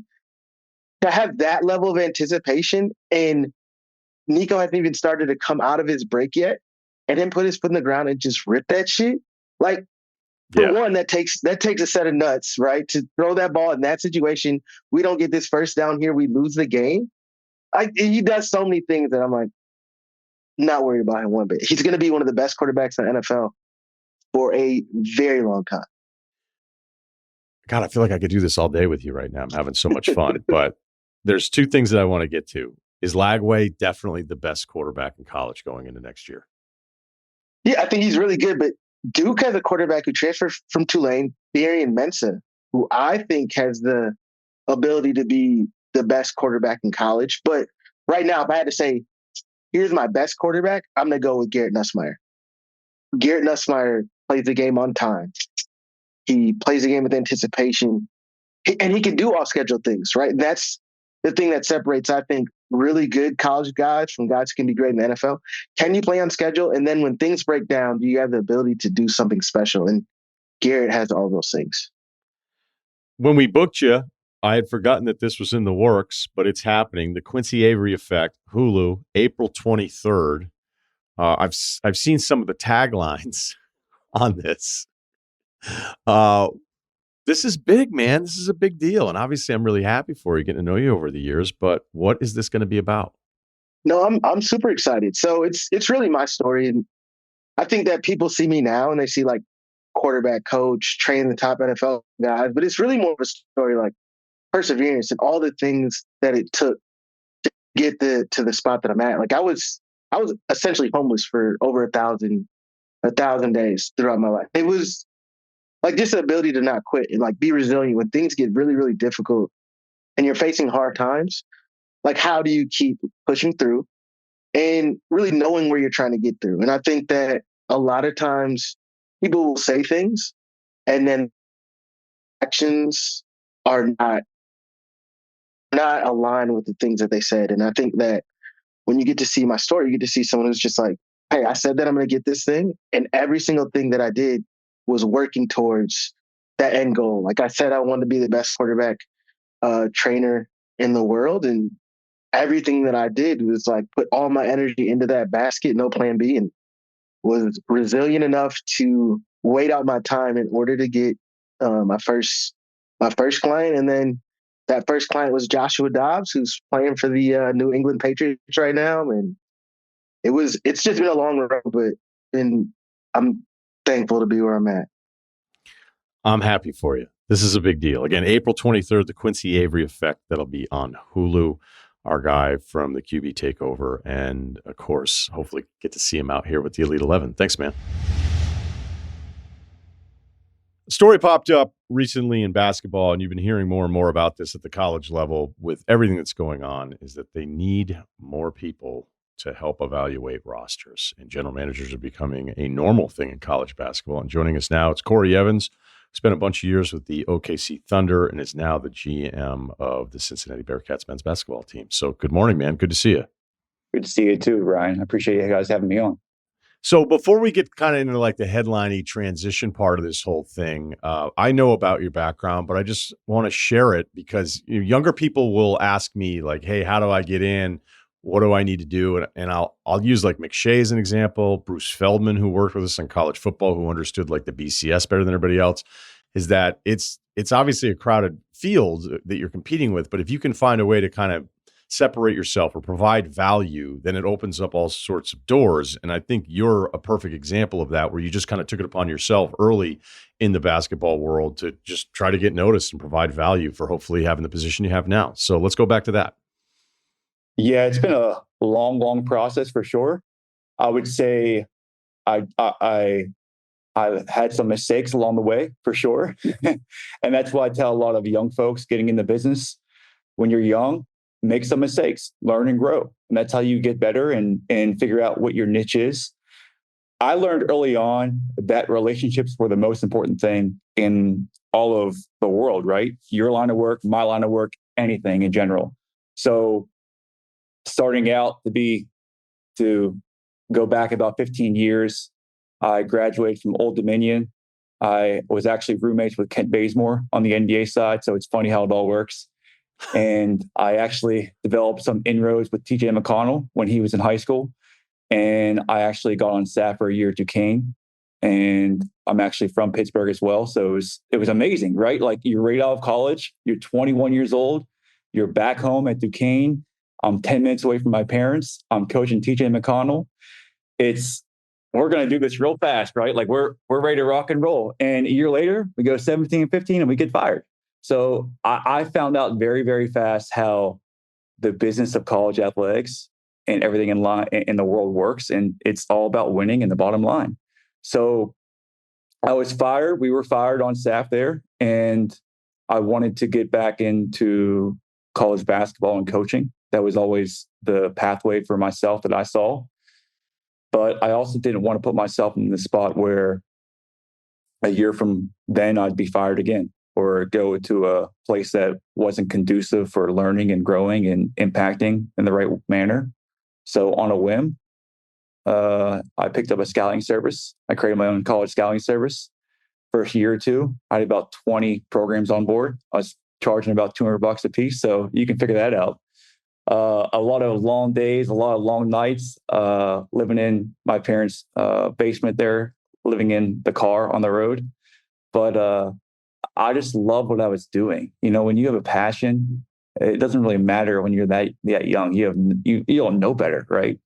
To have that level of anticipation, and Nico hasn't even started to come out of his break yet, and then put his foot in the ground and just rip that shit. Like, for one, that takes a set of nuts, right? To throw that ball in that situation, we don't get this first down here, we lose the game. He does so many things that I'm like, not worried about him one bit. He's going to be one of the best quarterbacks in the NFL for a very long time. God, I feel like I could do this all day with you right now. I'm having so much fun. But there's two things that I want to get to. Is Lagway definitely the best quarterback in college going into next year? Yeah, I think he's really good. But Duke has a quarterback who transferred from Tulane, Ryen Russillo, who I think has the ability to be the best quarterback in college. But right now, if I had to say, here's my best quarterback, I'm going to go with Garrett Nussmeier. Garrett Nussmeier plays the game on time. He plays the game with anticipation. And he can do off-schedule things, right? That's the thing that separates, I think, really good college guys from guys who can be great in the NFL. Can you play on schedule? And then when things break down, do you have the ability to do something special? And Garrett has all those things. When we booked you, I had forgotten that this was in the works, but it's happening. The Quincy Avery Effect, Hulu, April 23rd. I've seen some of the taglines on this. This is big, man. This is a big deal. And obviously, I'm really happy for you, getting to know you over the years. But what is this going to be about? No, I'm super excited. So it's really my story. And I think that people see me now and they see like quarterback coach, training the top NFL guys. But it's really more of a story like perseverance and all the things that it took to get to the spot that I'm at. Like I was essentially homeless for over 1,000 days throughout my life. It was like just the ability to not quit and like be resilient when things get really, really difficult and you're facing hard times. Like, how do you keep pushing through and really knowing where you're trying to get through? And I think that a lot of times people will say things and then actions are not aligned with the things that they said. And I think that when you get to see my story, you get to see someone who's just like, hey, I said that I'm going to get this thing. And every single thing that I did was working towards that end goal. Like I said, I wanted to be the best quarterback trainer in the world. And everything that I did was like put all my energy into that basket, no plan B, and was resilient enough to wait out my time in order to get my first client. And then that first client was Joshua Dobbs, who's playing for the New England Patriots right now. And it's just been a long road, but I'm thankful to be where I'm at. I'm happy for you. This is a big deal. Again, April 23rd, the Quincy Avery Effect. That'll be on Hulu. Our guy from the QB Takeover. And, of course, hopefully get to see him out here with the Elite 11. Thanks, man. A story popped up recently in basketball, and you've been hearing more and more about this at the college level with everything that's going on, is that they need more people to help evaluate rosters. And general managers are becoming a normal thing in college basketball. And joining us now, it's Corey Evans. Spent a bunch of years with the OKC Thunder and is now the GM of the Cincinnati Bearcats men's basketball team. So good morning, man. Good to see you. Good to see you too, Ryan. I appreciate you guys having me on. So before we get kind of into like the headline-y transition part of this whole thing, I know about your background, but I just want to share it because younger people will ask me like, hey, how do I get in? What do I need to do? And I'll use like McShay as an example. Bruce Feldman, who worked with us in college football, who understood like the BCS better than everybody else, is that it's obviously a crowded field that you're competing with. But if you can find a way to kind of separate yourself or provide value, then it opens up all sorts of doors. And I think you're a perfect example of that, where you just kind of took it upon yourself early in the basketball world to just try to get noticed and provide value for hopefully having the position you have now. So let's go back to that. Yeah, it's been a long process for sure. I would say I had some mistakes along the way for sure. And that's why I tell a lot of young folks getting in the business, when you're young, make some mistakes, learn and grow. And that's how you get better and figure out what your niche is. I learned early on that relationships were the most important thing in all of the world, right? Your line of work, my line of work, anything in general. So starting out to go back about 15 years, I graduated from Old Dominion. I was actually roommates with Kent Bazemore on the NBA side. So it's funny how it all works. And I actually developed some inroads with TJ McConnell when he was in high school. And I actually got on staff for a year at Duquesne. And I'm actually from Pittsburgh as well. So it was amazing, right? Like you're right out of college, you're 21 years old, you're back home at Duquesne. I'm 10 minutes away from my parents. I'm coaching TJ McConnell. We're going to do this real fast, right? Like we're ready to rock and roll. And a year later, we go 17-15 and we get fired. So I found out very, very fast how the business of college athletics and everything in the world works. And it's all about winning and the bottom line. So I was fired. We were fired on staff there. And I wanted to get back into college basketball and coaching. That was always the pathway for myself that I saw. But I also didn't want to put myself in the spot where a year from then I'd be fired again or go to a place that wasn't conducive for learning and growing and impacting in the right manner. So on a whim, I picked up a scouting service. I created my own college scouting service. First year or two, I had about 20 programs on board. I was charging about $200 a piece. So you can figure that out. A lot of long days, a lot of long nights, living in my parents' basement there, living in the car on the road. But I just love what I was doing. You know, when you have a passion, it doesn't really matter when you're that young. You don't know better, right?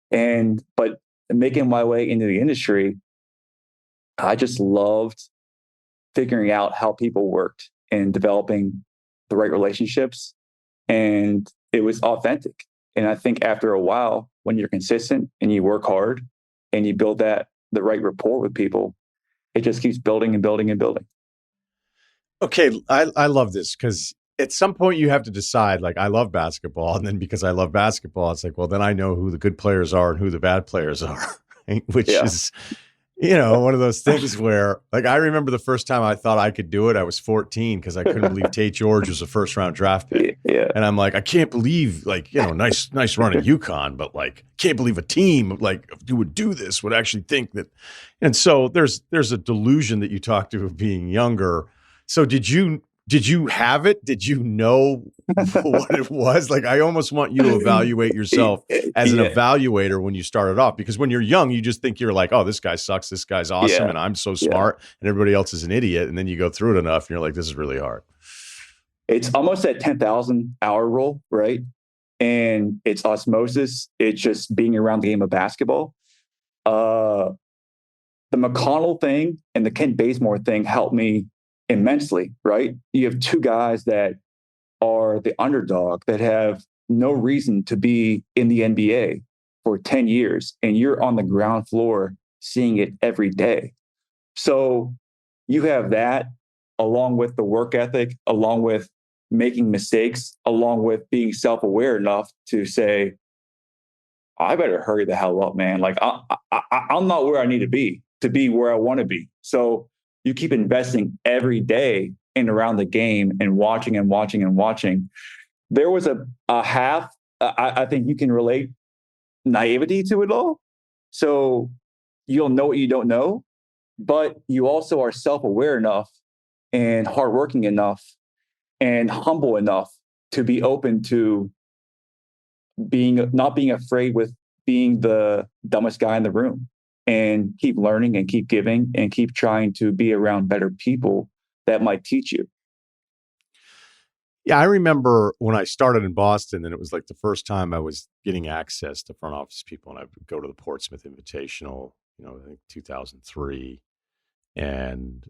But making my way into the industry, I just loved figuring out how people worked and developing the right relationships. And it was authentic. And I think after a while, when you're consistent and you work hard and you build the right rapport with people, it just keeps building and building and building. Okay, I love this because at some point you have to decide, like, I love basketball. And then because I love basketball, it's like, well, then I know who the good players are and who the bad players are, right? Which is, one of those things where, like, I remember the first time I thought I could do it, I was 14 because I couldn't believe Tate George was a first-round draft pick. Yeah. And I'm like, I can't believe, like, nice run at UConn, but, like, can't believe a team, like, who would do this would actually think that. And so there's a delusion that you talk to of being younger. So did you have it? Did you know what it was? Like, I almost want you to evaluate yourself as an evaluator when you started off, because when you're young, you just think you're like, oh, this guy sucks. This guy's awesome. And I'm so smart and everybody else is an idiot. And then you go through it enough and you're like, this is really hard. It's almost that 10,000 hour rule, right? And it's osmosis. It's just being around the game of basketball. The McConnell thing and the Kent Bazemore thing helped me immensely, right? You have two guys that are the underdog that have no reason to be in the NBA for 10 years, and you're on the ground floor seeing it every day. So you have that along with the work ethic, along with making mistakes, along with being self-aware enough to say, I better hurry the hell up, man. Like I'm not where I need to be where I want to be. So you keep investing every day in around the game and watching and watching and watching. There was a half, I think you can relate, naivety to it all. So you'll know what you don't know, but you also are self-aware enough and hardworking enough and humble enough to be open to not being afraid with being the dumbest guy in the room, and keep learning and keep giving and keep trying to be around better people that might teach you. Yeah, I remember when I started in Boston, and it was like the first time I was getting access to front office people, and I would go to the Portsmouth Invitational, I think 2003. And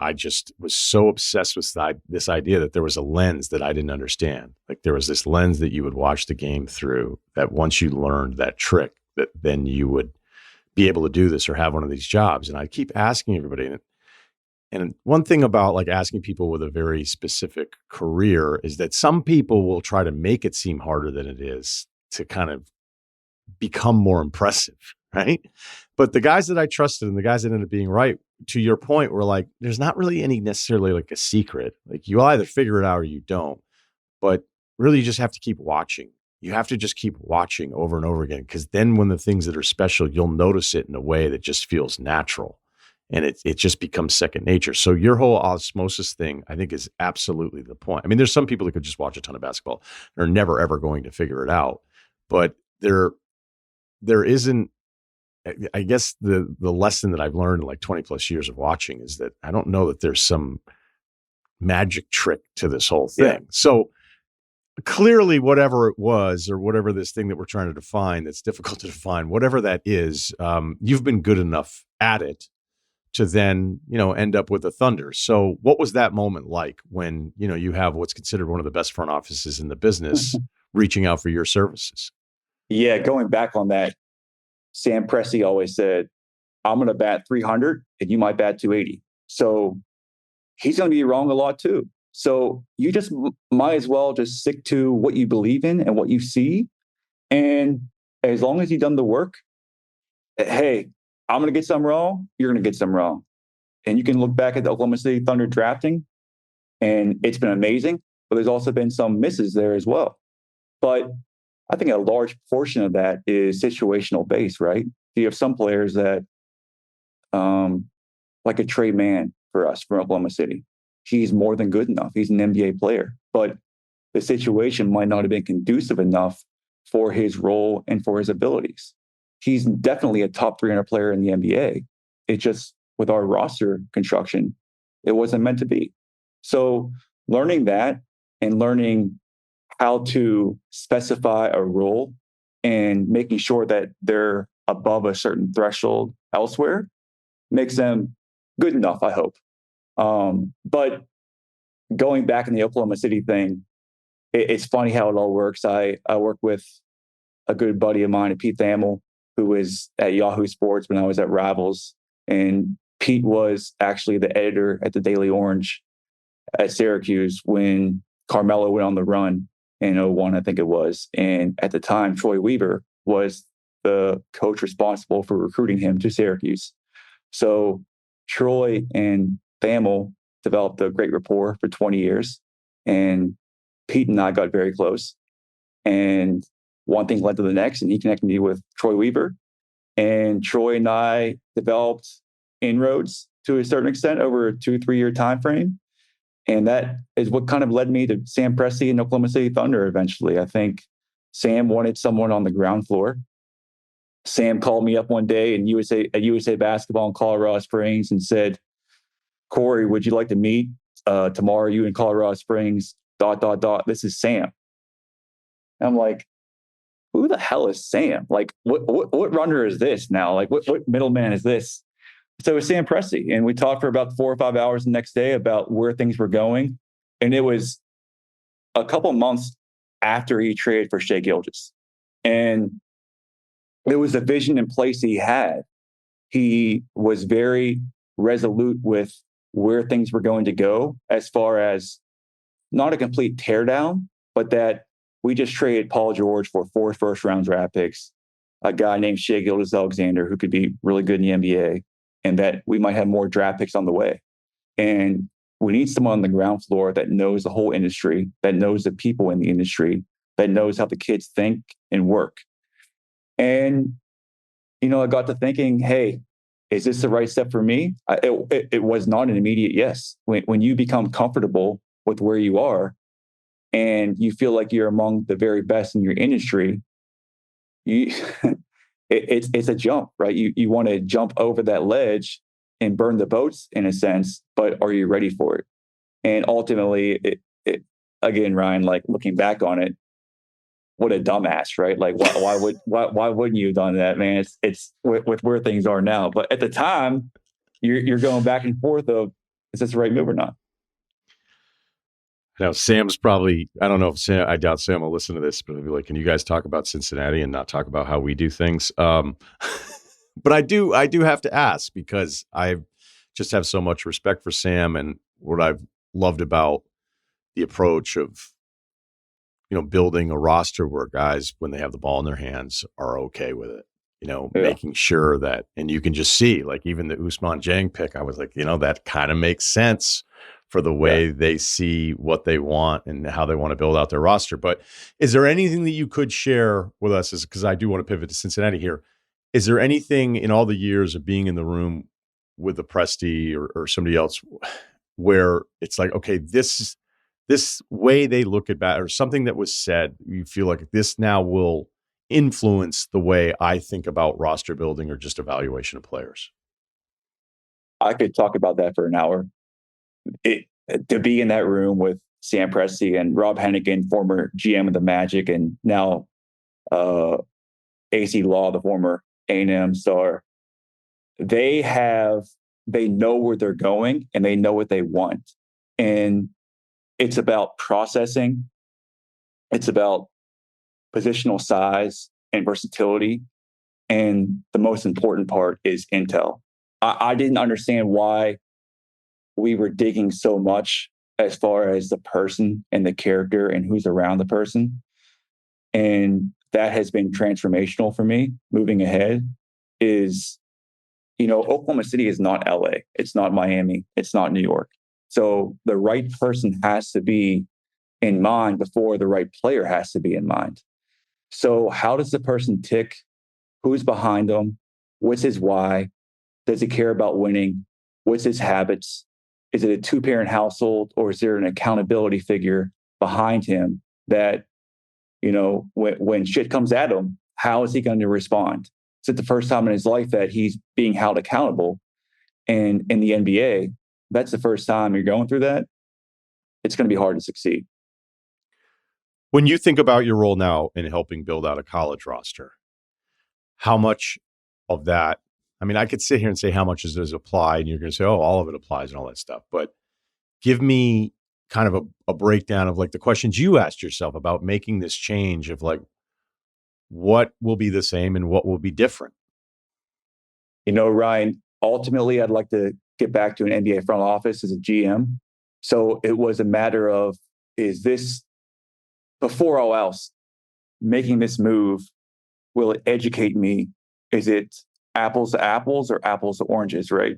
I just was so obsessed with this idea that there was a lens that I didn't understand. Like there was this lens that you would watch the game through, that once you learned that trick, that then you would be able to do this or have one of these jobs? And I keep asking everybody. And one thing about like asking people with a very specific career is that some people will try to make it seem harder than it is to kind of become more impressive, right? But the guys that I trusted and the guys that ended up being right, to your point, were like, there's not really any necessarily like a secret. Like you either figure it out or you don't. But really, you just have to keep watching. You have to just keep watching over and over again, because then when the things that are special, you'll notice it in a way that just feels natural. And it just becomes second nature. So your whole osmosis thing, I think, is absolutely the point. I mean, there's some people that could just watch a ton of basketball and are never, ever going to figure it out. But there isn't, I guess the lesson that I've learned in like 20 plus years of watching is that I don't know that there's some magic trick to this whole thing. Yeah. So clearly, whatever it was, or whatever this thing that we're trying to define that's difficult to define, whatever that is, you've been good enough at it to then, end up with the Thunder. So what was that moment like when, you have what's considered one of the best front offices in the business reaching out for your services? Yeah, going back on that, Sam Presti always said, I'm going to bat 300 and you might bat 280. So he's going to be wrong a lot too. So you just might as well just stick to what you believe in and what you see. And as long as you've done the work, hey, I'm going to get some wrong, you're going to get some wrong. And you can look back at the Oklahoma City Thunder drafting, and it's been amazing, but there's also been some misses there as well. But I think a large portion of that is situational based, right? You have some players that, like a Trey Mann for us from Oklahoma City, he's more than good enough. He's an NBA player, but the situation might not have been conducive enough for his role and for his abilities. He's definitely a top 300 player in the NBA. It just, with our roster construction, it wasn't meant to be. So learning that and learning how to specify a role and making sure that they're above a certain threshold elsewhere makes them good enough, I hope. But going back in the Oklahoma City thing, it's funny how it all works. I work with a good buddy of mine, Pete Thamel, who was at Yahoo Sports when I was at Rivals. And Pete was actually the editor at the Daily Orange at Syracuse when Carmelo went on the run in 2001, I think it was. And at the time, Troy Weaver was the coach responsible for recruiting him to Syracuse. So Troy and Thamel developed a great rapport for 20 years. And Pete and I got very close. And one thing led to the next, and he connected me with Troy Weaver. And Troy and I developed inroads to a certain extent over a 2-3 year time frame. And that is what kind of led me to Sam Presti and Oklahoma City Thunder eventually. I think Sam wanted someone on the ground floor. Sam called me up one day at USA Basketball in Colorado Springs and said, Corey, would you like to meet tomorrow? You in Colorado Springs, ... This is Sam. And I'm like, who the hell is Sam? Like, what runner is this now? Like, what middleman is this? So it was Sam Presti. And we talked for about 4 or 5 hours the next day about where things were going. And it was a couple months after he traded for Shai Gilgeous. And it was a vision in place he had. He was very resolute with where things were going to go, as far as not a complete teardown, but that we just traded Paul George for 4 first-round draft picks, a guy named Shai Gilgeous-Alexander who could be really good in the NBA, and that we might have more draft picks on the way. And we need someone on the ground floor that knows the whole industry, that knows the people in the industry, that knows how the kids think and work. And, I got to thinking, hey, is this the right step for me? It was not an immediate yes. When you become comfortable with where you are and you feel like you're among the very best in your industry, it's a jump, right? You want to jump over that ledge and burn the boats in a sense, but are you ready for it? And ultimately, it again, Ryan, like looking back on it, what a dumbass, right? Like, why wouldn't you have done that, man? It's with where things are now. But at the time, you're going back and forth of, is this the right move or not? Now, Sam's probably, I don't know if Sam, I doubt Sam will listen to this, but he'll be like, can you guys talk about Cincinnati and not talk about how we do things? But I do have to ask because I just have so much respect for Sam and what I've loved about the approach of, building a roster where guys, when they have the ball in their hands, are okay with it. Yeah. Making sure that, and you can just see, like even the Ousmane Dieng pick, I was like, that kind of makes sense for the way they see what they want and how they want to build out their roster. But is there anything that you could share with us? Because I do want to pivot to Cincinnati here. Is there anything in all the years of being in the room with the Presti or somebody else where it's like, okay, this way they look at or something that was said, you feel like this now will influence the way I think about roster building or just evaluation of players? I could talk about that for an hour. To be in that room with Sam Presti and Rob Hennigan, former GM of the Magic, and now AC Law, the former A&M star, they know where they're going and they know what they want. And it's about processing. It's about positional size and versatility. And the most important part is intel. I didn't understand why we were digging so much as far as the person and the character and who's around the person. And that has been transformational for me moving ahead is, Oklahoma City is not LA. It's not Miami. It's not New York. So the right person has to be in mind before the right player has to be in mind. So how does the person tick? Who's behind them? What's his why? Does he care about winning? What's his habits? Is it a two-parent household or is there an accountability figure behind him that, when shit comes at him, how is he going to respond? Is it the first time in his life that he's being held accountable? And in the NBA, that's the first time you're going through that. It's going to be hard to succeed. When you think about your role now in helping build out a college roster, how much of that, I could sit here and say how much does apply, and you're going to say, oh, all of it applies and all that stuff. But give me kind of a breakdown of like the questions you asked yourself about making this change of like, what will be the same and what will be different? Ryan, ultimately, I'd like to get back to an NBA front office as a GM. So it was a matter of, is this, before all else, making this move, will it educate me? Is it apples to apples or apples to oranges, right?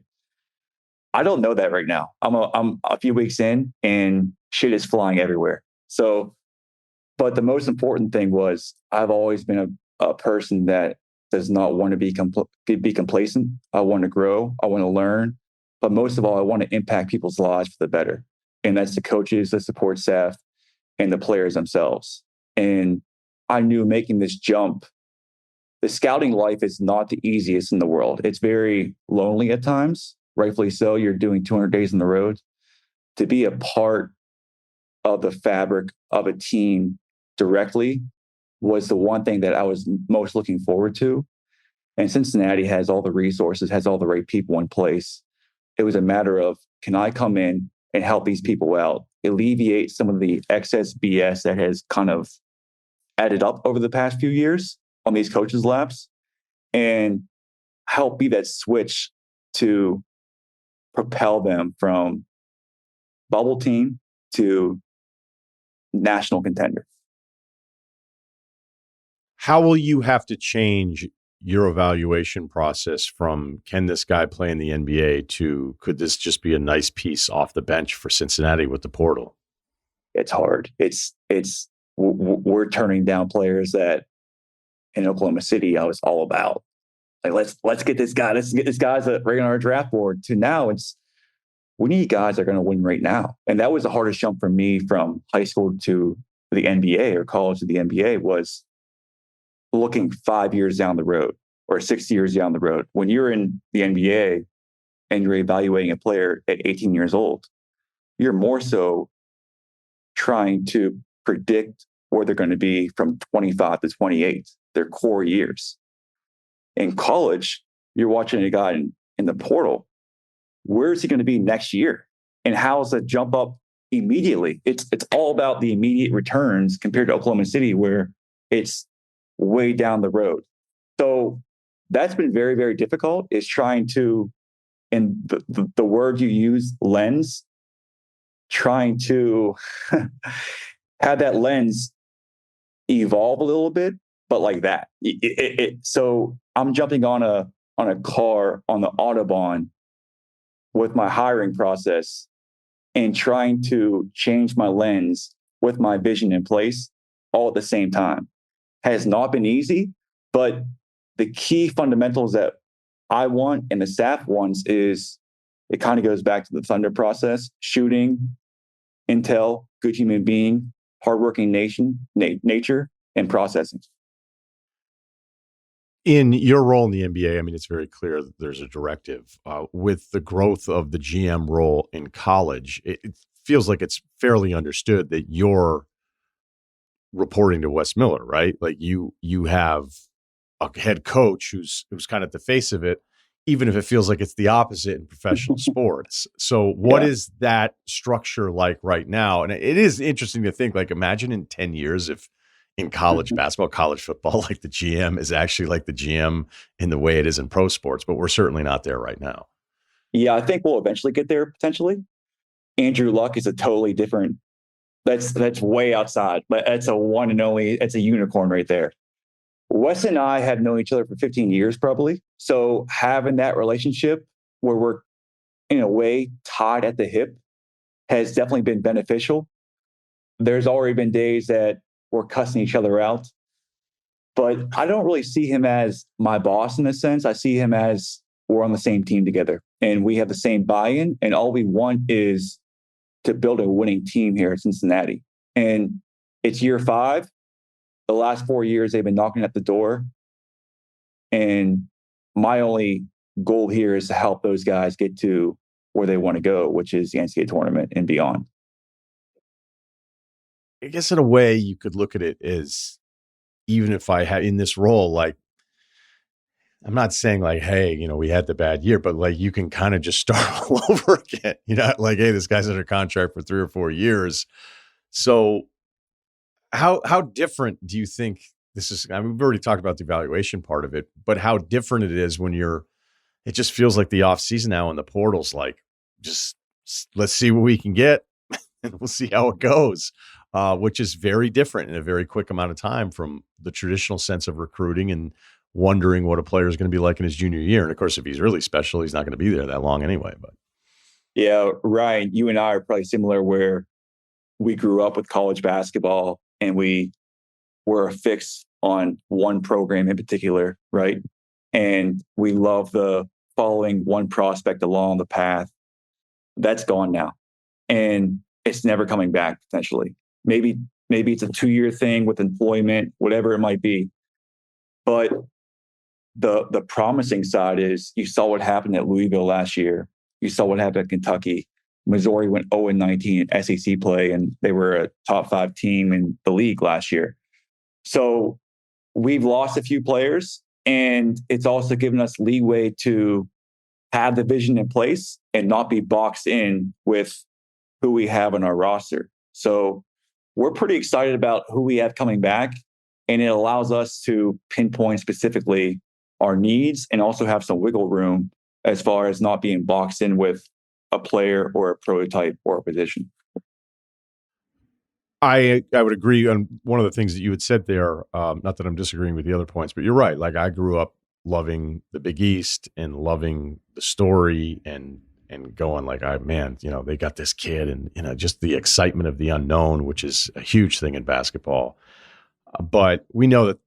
I don't know that right now. I'm a few weeks in and shit is flying everywhere. So, but the most important thing was I've always been a person that does not want to be complacent. I want to grow. I want to learn. But most of all, I want to impact people's lives for the better. And that's the coaches, the support staff, and the players themselves. And I knew making this jump, the scouting life is not the easiest in the world. It's very lonely at times, rightfully so. You're doing 200 days on the road. To be a part of the fabric of a team directly was the one thing that I was most looking forward to. And Cincinnati has all the resources, has all the right people in place. It was a matter of, can I come in and help these people out, alleviate some of the excess BS that has kind of added up over the past few years on these coaches' laps, and help be that switch to propel them from bubble team to national contender. How will you have to change your evaluation process from, can this guy play in the NBA, to could this just be a nice piece off the bench for Cincinnati with the portal? It's hard. We're turning down players that in Oklahoma City I was all about. Like, let's get this guy. Let's get this guy's right on our draft board. To now, we need guys that are going to win right now. And that was the hardest jump for me from high school to the NBA or college to the NBA, was looking 5 years down the road or 6 years down the road. When you're in the NBA and you're evaluating a player at 18 years old, you're more so trying to predict where they're going to be from 25 to 28, their core years. In college, you're watching a guy in the portal. Where is he going to be next year? And how's the jump up immediately? It's all about the immediate returns compared to Oklahoma City, where it's way down the road. So that's been very, very difficult, is trying to, and the word you use, lens, trying to have that lens evolve a little bit, but like that. So I'm jumping on a car on the Autobahn with my hiring process and trying to change my lens with my vision in place all at the same time. Has not been easy, but the key fundamentals that I want and the staff wants is, it kind of goes back to the Thunder process: shooting, intel, good human being, hardworking nature, and processing. In your role in the NBA, I mean, it's very clear that there's a directive. With the growth of the GM role in college, it feels like it's fairly understood that you're reporting to Wes Miller, right? Like you have a head coach who's kind of the face of it, even if it feels like it's the opposite in professional sports. So what is that structure like right now? And it is interesting to think, like, imagine in 10 years if in college basketball, college football, like the GM is actually like the GM in the way it is in pro sports, but we're certainly not there right now. Yeah, I think we'll eventually get there potentially. Andrew Luck is a totally different, that's way outside, but that's a one and only, it's a unicorn right there. Wes and I have known each other for 15 years probably. So having that relationship where we're in a way tied at the hip has definitely been beneficial. There's already been days that we're cussing each other out, but I don't really see him as my boss in a sense. I see him as we're on the same team together and we have the same buy-in, and all we want is to build a winning team here at Cincinnati. And it's year 5. The last 4 years, they've been knocking at the door. And my only goal here is to help those guys get to where they want to go, which is the NCAA tournament and beyond. I guess in a way you could look at it as, even if I had in this role, like, I'm not saying like, hey, we had the bad year, but like you can kind of just start all over again. Like, hey, this guy's under contract for 3 or 4 years. So how different do you think this is? I mean, we've already talked about the evaluation part of it, but how different it is when it just feels like the off season now and the portal's like, just let's see what we can get and we'll see how it goes. Which is very different in a very quick amount of time from the traditional sense of recruiting and wondering what a player is going to be like in his junior year. And of course, if he's really special, he's not going to be there that long anyway. But yeah, Ryan, you and I are probably similar, where we grew up with college basketball and we were fixed on one program in particular, right? And we love the following one prospect along the path. That's gone now. And it's never coming back potentially. Maybe it's a 2-year thing with employment, whatever it might be. But the promising side is, you saw what happened at Louisville last year. You saw what happened at Kentucky. Missouri went 0-19 in SEC play, and they were a top 5 team in the league last year. So we've lost a few players, and it's also given us leeway to have the vision in place and not be boxed in with who we have on our roster. So we're pretty excited about who we have coming back, and it allows us to pinpoint specifically our needs and also have some wiggle room as far as not being boxed in with a player or a prototype or a position. I would agree on one of the things that you had said there. Not that I'm disagreeing with the other points, but you're right. Like, I grew up loving the Big East and loving the story and going like, they got this kid, and just the excitement of the unknown, which is a huge thing in basketball. But we know that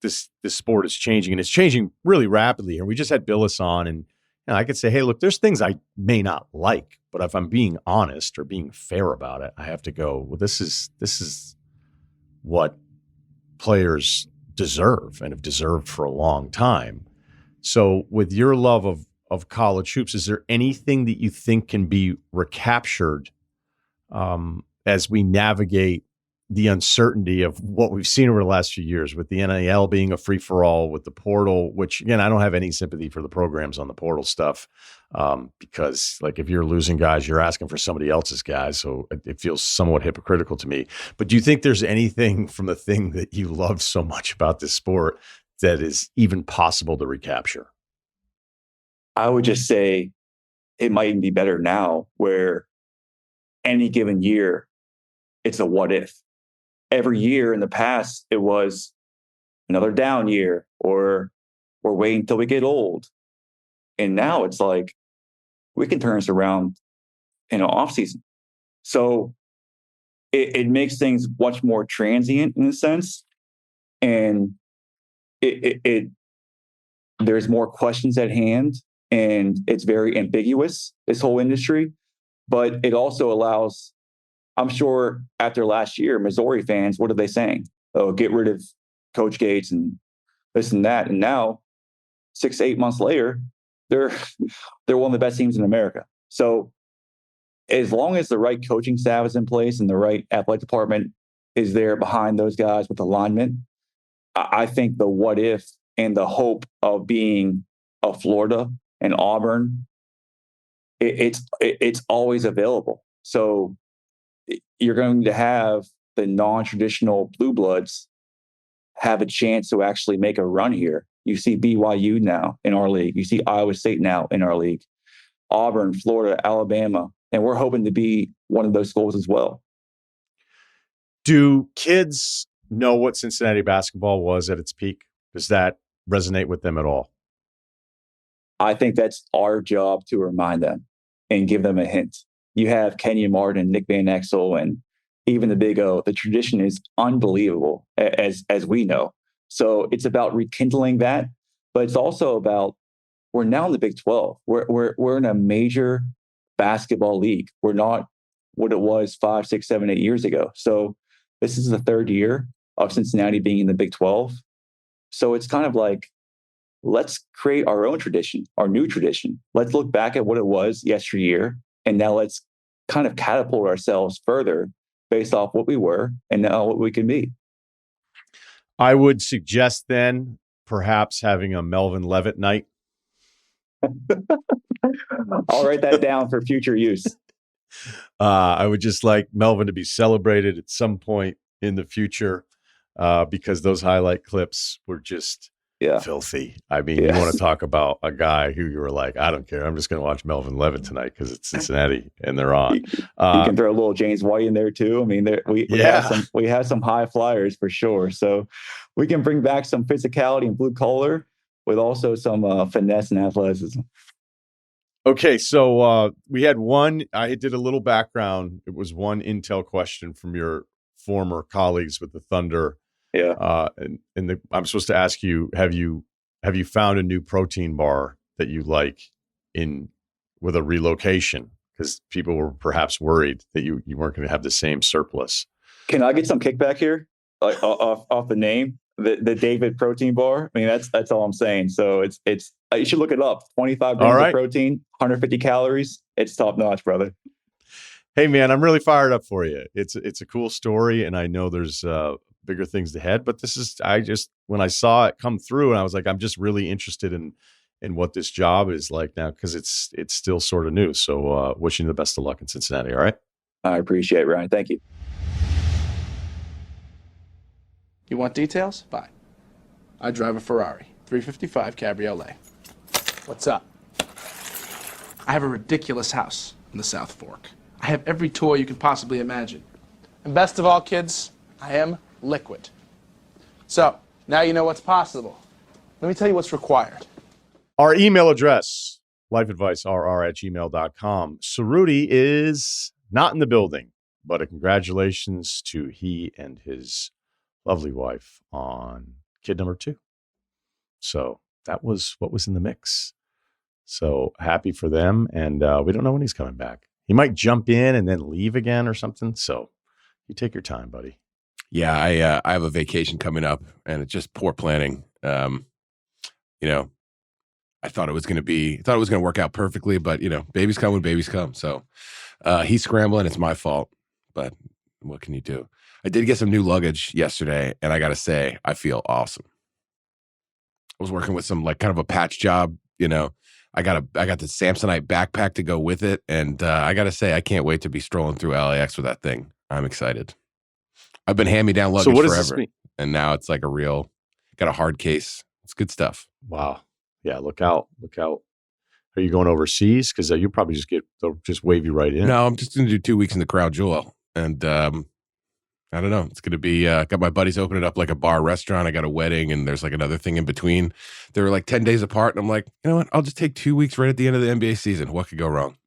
this sport is changing, and it's changing really rapidly. And we just had Billis on, and I could say, hey, look, there's things I may not like, but if I'm being honest or being fair about it, I have to go, well, this is what players deserve and have deserved for a long time. So with your love of college hoops, is there anything that you think can be recaptured as we navigate the uncertainty of what we've seen over the last few years, with the NIL being a free-for-all, with the portal, which, again, I don't have any sympathy for the programs on the portal stuff, because, like, if you're losing guys, you're asking for somebody else's guys, so it feels somewhat hypocritical to me. But do you think there's anything from the thing that you love so much about this sport that is even possible to recapture? I would just say it might even be better now, where any given year, it's a what if. Every year in the past, it was another down year, or we're waiting until we get old. And now it's like, we can turn this around in an off season. So it makes things much more transient in a sense. And there's more questions at hand, and it's very ambiguous, this whole industry. But it also allows, I'm sure after last year, Missouri fans, what are they saying? Oh, get rid of Coach Gates and this and that. And now, 6 to 8 months later, they're one of the best teams in America. So as long as the right coaching staff is in place and the right athletic department is there behind those guys with alignment, I think the what if and the hope of being a Florida and Auburn, it's always available. So you're going to have the non-traditional blue bloods have a chance to actually make a run here. You see BYU now in our league. You see Iowa State now in our league. Auburn, Florida, Alabama. And we're hoping to be one of those schools as well. Do kids know what Cincinnati basketball was at its peak? Does that resonate with them at all? I think that's our job to remind them and give them a hint. You have Kenyon Martin, Nick Van Exel, and even the Big O. The tradition is unbelievable, as we know. So it's about rekindling that, but it's also about, we're now in the Big 12. We're in a major basketball league. We're not what it was 5, 6, 7, 8 years ago. So this is the third year of Cincinnati being in the Big 12. So it's kind of like, let's create our own tradition, our new tradition. Let's look back at what it was yesteryear, and now let's kind of catapult ourselves further based off what we were and now what we can be. I would suggest then perhaps having a Melvin Levitt night. I'll write that down for future use. I would just like Melvin to be celebrated at some point in the future because those highlight clips were just filthy. I mean, you want to talk about a guy who you were like, I don't care. I'm just going to watch Melvin Levitt tonight because it's Cincinnati and they're on. You can throw a little James White in there too. I mean, we have some high flyers for sure. So we can bring back some physicality and blue collar with also some finesse and athleticism. Okay, so we had one. I did a little background. It was one intel question from your former colleagues with the Thunder. Yeah. I'm supposed to ask you: Have you found a new protein bar that you like with a relocation? Because people were perhaps worried that you weren't going to have the same surplus. Can I get some kickback here, like off the name, the David protein bar? I mean, that's all I'm saying. So it's you should look it up. 25 grams of protein, 150 calories. It's top notch, brother. Hey man, I'm really fired up for you. It's a cool story, and I know there's bigger things ahead. But when I saw it come through, and I was like, I'm just really interested in what this job is like now because it's still sort of new. So wishing you the best of luck in Cincinnati. All right. I appreciate it, Ryan. Thank you. You want details? Fine. I drive a Ferrari 355 Cabriolet. What's up? I have a ridiculous house in the South Fork. I have every toy you can possibly imagine. And best of all, kids, I am liquid. So, now you know what's possible. Let me tell you what's required. Our email address, lifeadvicerr@gmail.com. Ceruti is not in the building, but a congratulations to he and his lovely wife on kid number 2. So that was what was in the mix. So happy for them. And we don't know when he's coming back. He might jump in and then leave again or something. So you take your time, buddy. Yeah, I have a vacation coming up, and it's just poor planning. I thought it was going to work out perfectly, but babies come when babies come. So he's scrambling. It's my fault, but what can you do? I did get some new luggage yesterday, and I got to say, I feel awesome. I was working with some kind of a patch job. I got the Samsonite backpack to go with it, and I got to say, I can't wait to be strolling through LAX with that thing. I'm excited. I've been hand-me-down luggage forever, and now it's like got a hard case. It's good stuff. Wow. Yeah, look out. Are you going overseas? Because you probably they'll just wave you right in. No, I'm just going to do 2 weeks in the Crown Jewel. And I don't know. It's going to be, got my buddies opening up like a bar restaurant. I got a wedding and there's like another thing in between. They were like 10 days apart. And I'm like, you know what? I'll just take 2 weeks right at the end of the NBA season. What could go wrong?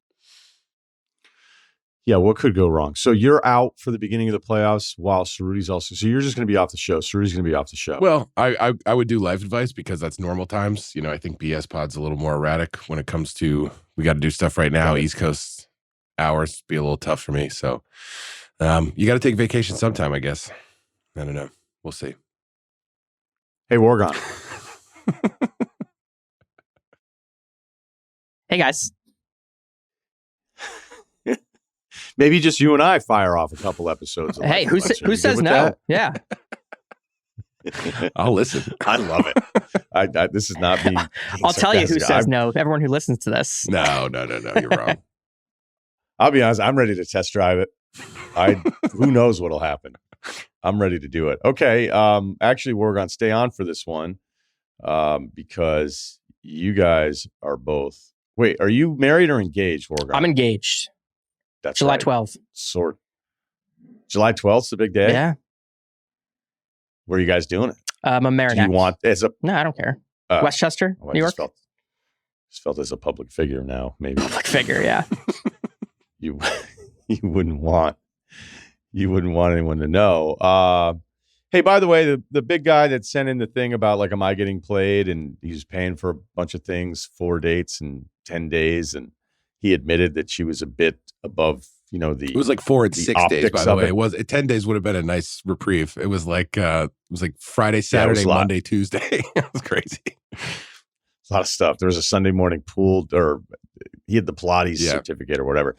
Yeah, what could go wrong? So you're out for the beginning of the playoffs while Ceruti's also. So you're just going to be off the show. Ceruti's going to be off the show. Well, I would do life advice because that's normal times. You know, I think BS Pod's a little more erratic when it comes to we got to do stuff right now. Right. East Coast hours be a little tough for me. So you got to take vacation sometime, I guess. I don't know. We'll see. Hey, Wargon. Hey, guys. Maybe just you and I fire off a couple episodes. Hey, who says no? Yeah. I'll listen. I love it. This is not me. I'll tell you who says no. Everyone who listens to this. No. You're wrong. I'll be honest. I'm ready to test drive it. Who knows what'll happen? I'm ready to do it. Okay. Actually, Wargon, stay on for this one because you guys are both. Wait, are you married or engaged, Wargon? I'm engaged. That's July right. 12th. July 12th is the big day? Yeah. Where are you guys doing it? I'm a married. Do you want as a? No, I don't care. Westchester, New York. Just felt as a public figure now, maybe. Public figure, yeah. you wouldn't want anyone to know. Hey, by the way, the big guy that sent in the thing about like, am I getting played? And he's paying for a bunch of things, 4 dates and 10 days, and he admitted that she was a bit above, it was like 4 and 6 days, by the way. It was 10 days would have been a nice reprieve. It was like Friday, Saturday, Monday, Tuesday. It was crazy. A lot of stuff. There was a Sunday morning pool, or he had the Pilates certificate or whatever.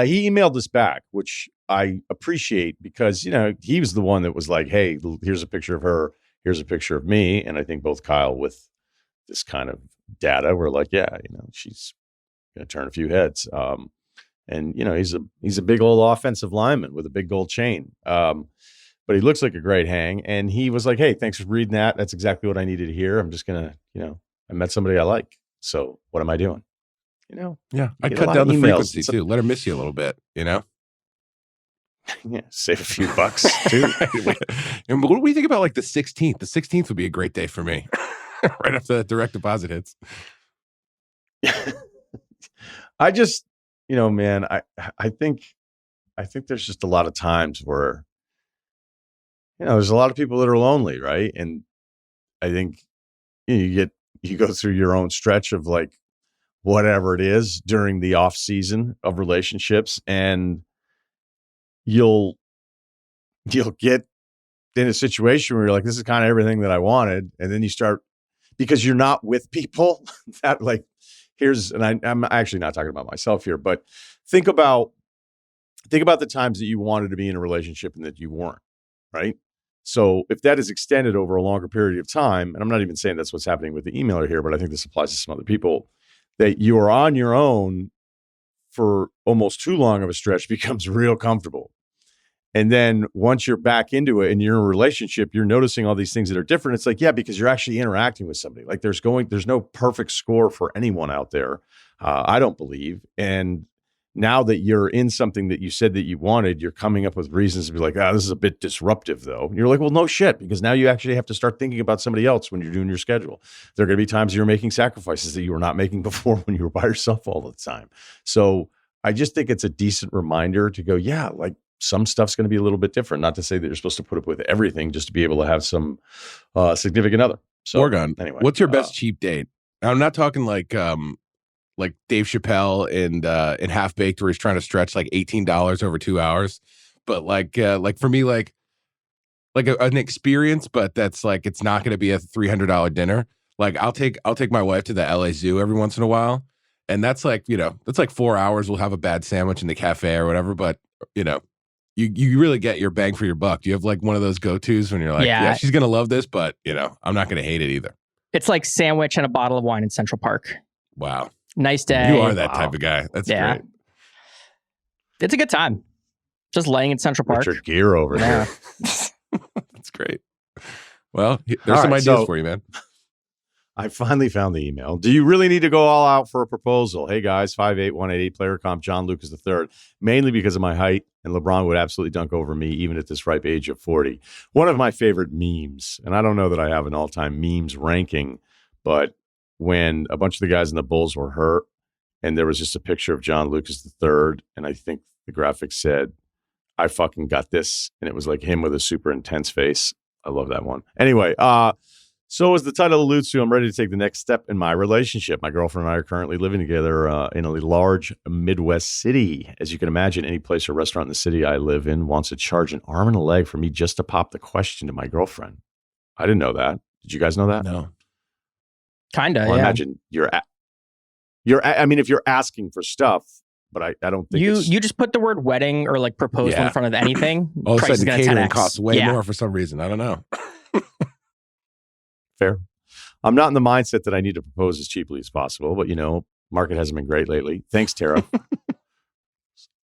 He emailed us back, which I appreciate because, he was the one that was like, hey, here's a picture of her. Here's a picture of me. And I think both Kyle with this kind of data were like, yeah, she's going to turn a few heads. And he's a big old offensive lineman with a big gold chain. But he looks like a great hang. And he was like, hey, thanks for reading that. That's exactly what I needed to hear. I'm just going to, I met somebody I like. So what am I doing? Yeah. I'd cut down the frequency too. Let her miss you a little bit, Yeah. Save a few bucks too. And what do we think about like the 16th? The 16th would be a great day for me. Right after that direct deposit hits. I just, man, I think there's just a lot of times where, there's a lot of people that are lonely, right? And I think you go through your own stretch of like whatever it is during the off season of relationships, and you'll get in a situation where you're like, this is kind of everything that I wanted, and then you start, because you're not with people that like. And I'm actually not talking about myself here, but think about the times that you wanted to be in a relationship and that you weren't, right? So if that is extended over a longer period of time, and I'm not even saying that's what's happening with the emailer here, but I think this applies to some other people, that you are on your own for almost too long of a stretch becomes real comfortable. And then once you're back into it and you're in a relationship, you're noticing all these things that are different. It's like, yeah, because you're actually interacting with somebody. Like there's no perfect score for anyone out there. I don't believe. And now that you're in something that you said that you wanted, you're coming up with reasons to be like, this is a bit disruptive though. And you're like, well, no shit, because now you actually have to start thinking about somebody else when you're doing your schedule. There are going to be times you're making sacrifices that you were not making before when you were by yourself all the time. So I just think it's a decent reminder to go, yeah, like, some stuff's going to be a little bit different. Not to say that you're supposed to put up with everything just to be able to have some significant other. So, Wargon, anyway, what's your best cheap date? I'm not talking like Dave Chappelle in Half Baked where he's trying to stretch like $18 over 2 hours, but like for me, like an experience, but that's like it's not going to be a $300 dinner. Like I'll take my wife to the LA Zoo every once in a while, and that's like that's like 4 hours. We'll have a bad sandwich in the cafe or whatever, but You really get your bang for your buck. Do you have like one of those go-tos when you're like, yeah she's going to love this, but I'm not going to hate it either? It's like sandwich and a bottle of wine in Central Park. Wow. Nice day. You are that type of guy. That's great. It's a good time. Just laying in Central Park. Richard Gere over here. That's great. Well, there's some ideas for you, man. I finally found the email. Do you really need to go all out for a proposal? Hey, guys, 5'8", 188, player comp, John Lucas III, mainly because of my height, and LeBron would absolutely dunk over me even at this ripe age of 40. One of my favorite memes, and I don't know that I have an all-time memes ranking, but when a bunch of the guys in the Bulls were hurt, and there was just a picture of John Lucas III, and I think the graphic said, I fucking got this, and it was like him with a super intense face. I love that one. Anyway, so as the title alludes to, I'm ready to take the next step in my relationship. My girlfriend and I are currently living together in a large Midwest city. As you can imagine, any place or restaurant in the city I live in wants to charge an arm and a leg for me just to pop the question to my girlfriend. I didn't know that. Did you guys know that? No. Kinda, Well, yeah. imagine I mean, if you're asking for stuff, but I don't think You just put the word wedding or like proposal in front of anything. All of a price is sudden, gonna catering 10x. costs way Yeah. more for some reason. I don't know. fair. I'm not in the mindset that I need to propose as cheaply as possible, but market hasn't been great lately. Thanks, Tara.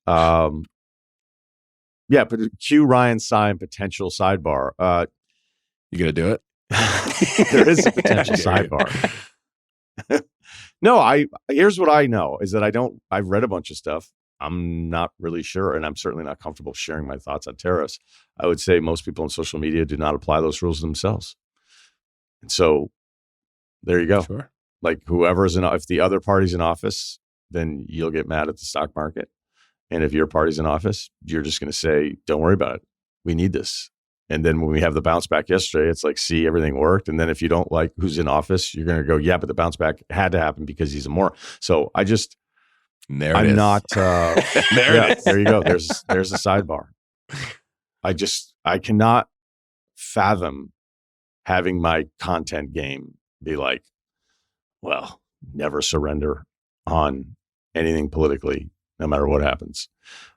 Yeah, but cue Ryan sign potential sidebar. You gonna do it? There is a potential sidebar. No, here's what I know is that I've read a bunch of stuff. I'm not really sure, and I'm certainly not comfortable sharing my thoughts on tariffs. I would say most people on social media do not apply those rules themselves. And so there you go. Sure. Like if the other party's in office, then you'll get mad at the stock market. And if your party's in office, you're just going to say, don't worry about it. We need this. And then when we have the bounce back yesterday, it's like, see, everything worked. And then if you don't like who's in office, you're going to go, yeah, but the bounce back had to happen because he's a moron. So I'm not, there you go. There's a sidebar. I cannot fathom having my content game be like, well, never surrender on anything politically, no matter what happens.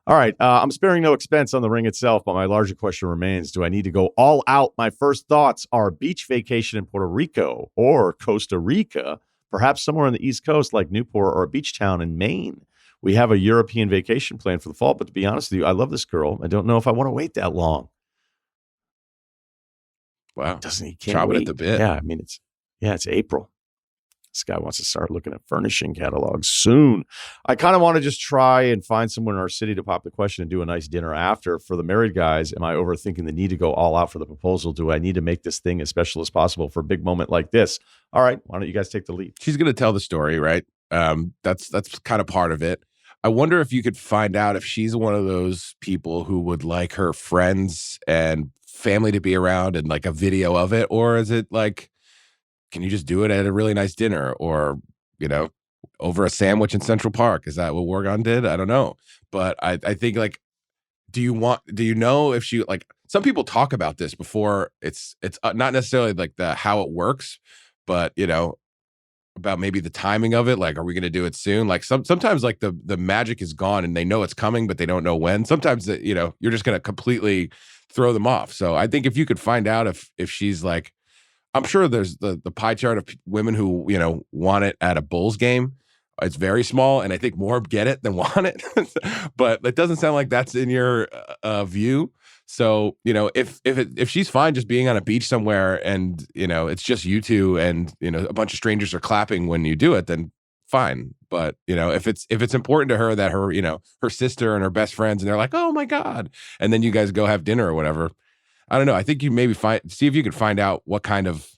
All right. I'm sparing no expense on the ring itself, but my larger question remains, do I need to go all out? My first thoughts are beach vacation in Puerto Rico or Costa Rica, perhaps somewhere on the East Coast like Newport or a beach town in Maine. We have a European vacation planned for the fall, but to be honest with you, I love this girl. I don't know if I want to wait that long. Wow. He can't Chop it wait. at the bit. Yeah, I mean, it's April. This guy wants to start looking at furnishing catalogs soon. I kind of want to just try and find someone in our city to pop the question and do a nice dinner after. For the married guys, am I overthinking the need to go all out for the proposal? Do I need to make this thing as special as possible for a big moment like this? All right, why don't you guys take the lead? She's going to tell the story, right? That's kind of part of it. I wonder if you could find out if she's one of those people who would like her friends and family to be around and like a video of it, or is it like, can you just do it at a really nice dinner or, over a sandwich in Central Park? Is that what Wargon did? I don't know. But I think like, do you know if she, like, some people talk about this before it's not necessarily like how it works, but about maybe the timing of it. Like, are we going to do it soon? Like sometimes like the magic is gone and they know it's coming, but they don't know when. Sometimes, you're just going to completely throw them off. So I think if you could find out if she's like, I'm sure there's the pie chart of women who, want it at a Bulls game. It's very small, and I think more get it than want it. But it doesn't sound like that's in your view. So, if she's fine just being on a beach somewhere and, it's just you two and, a bunch of strangers are clapping when you do it, then fine. But, if it's important to her that her, her sister and her best friends, and they're like, oh my God, and then you guys go have dinner or whatever. I don't know. I think you maybe see if you could find out what kind of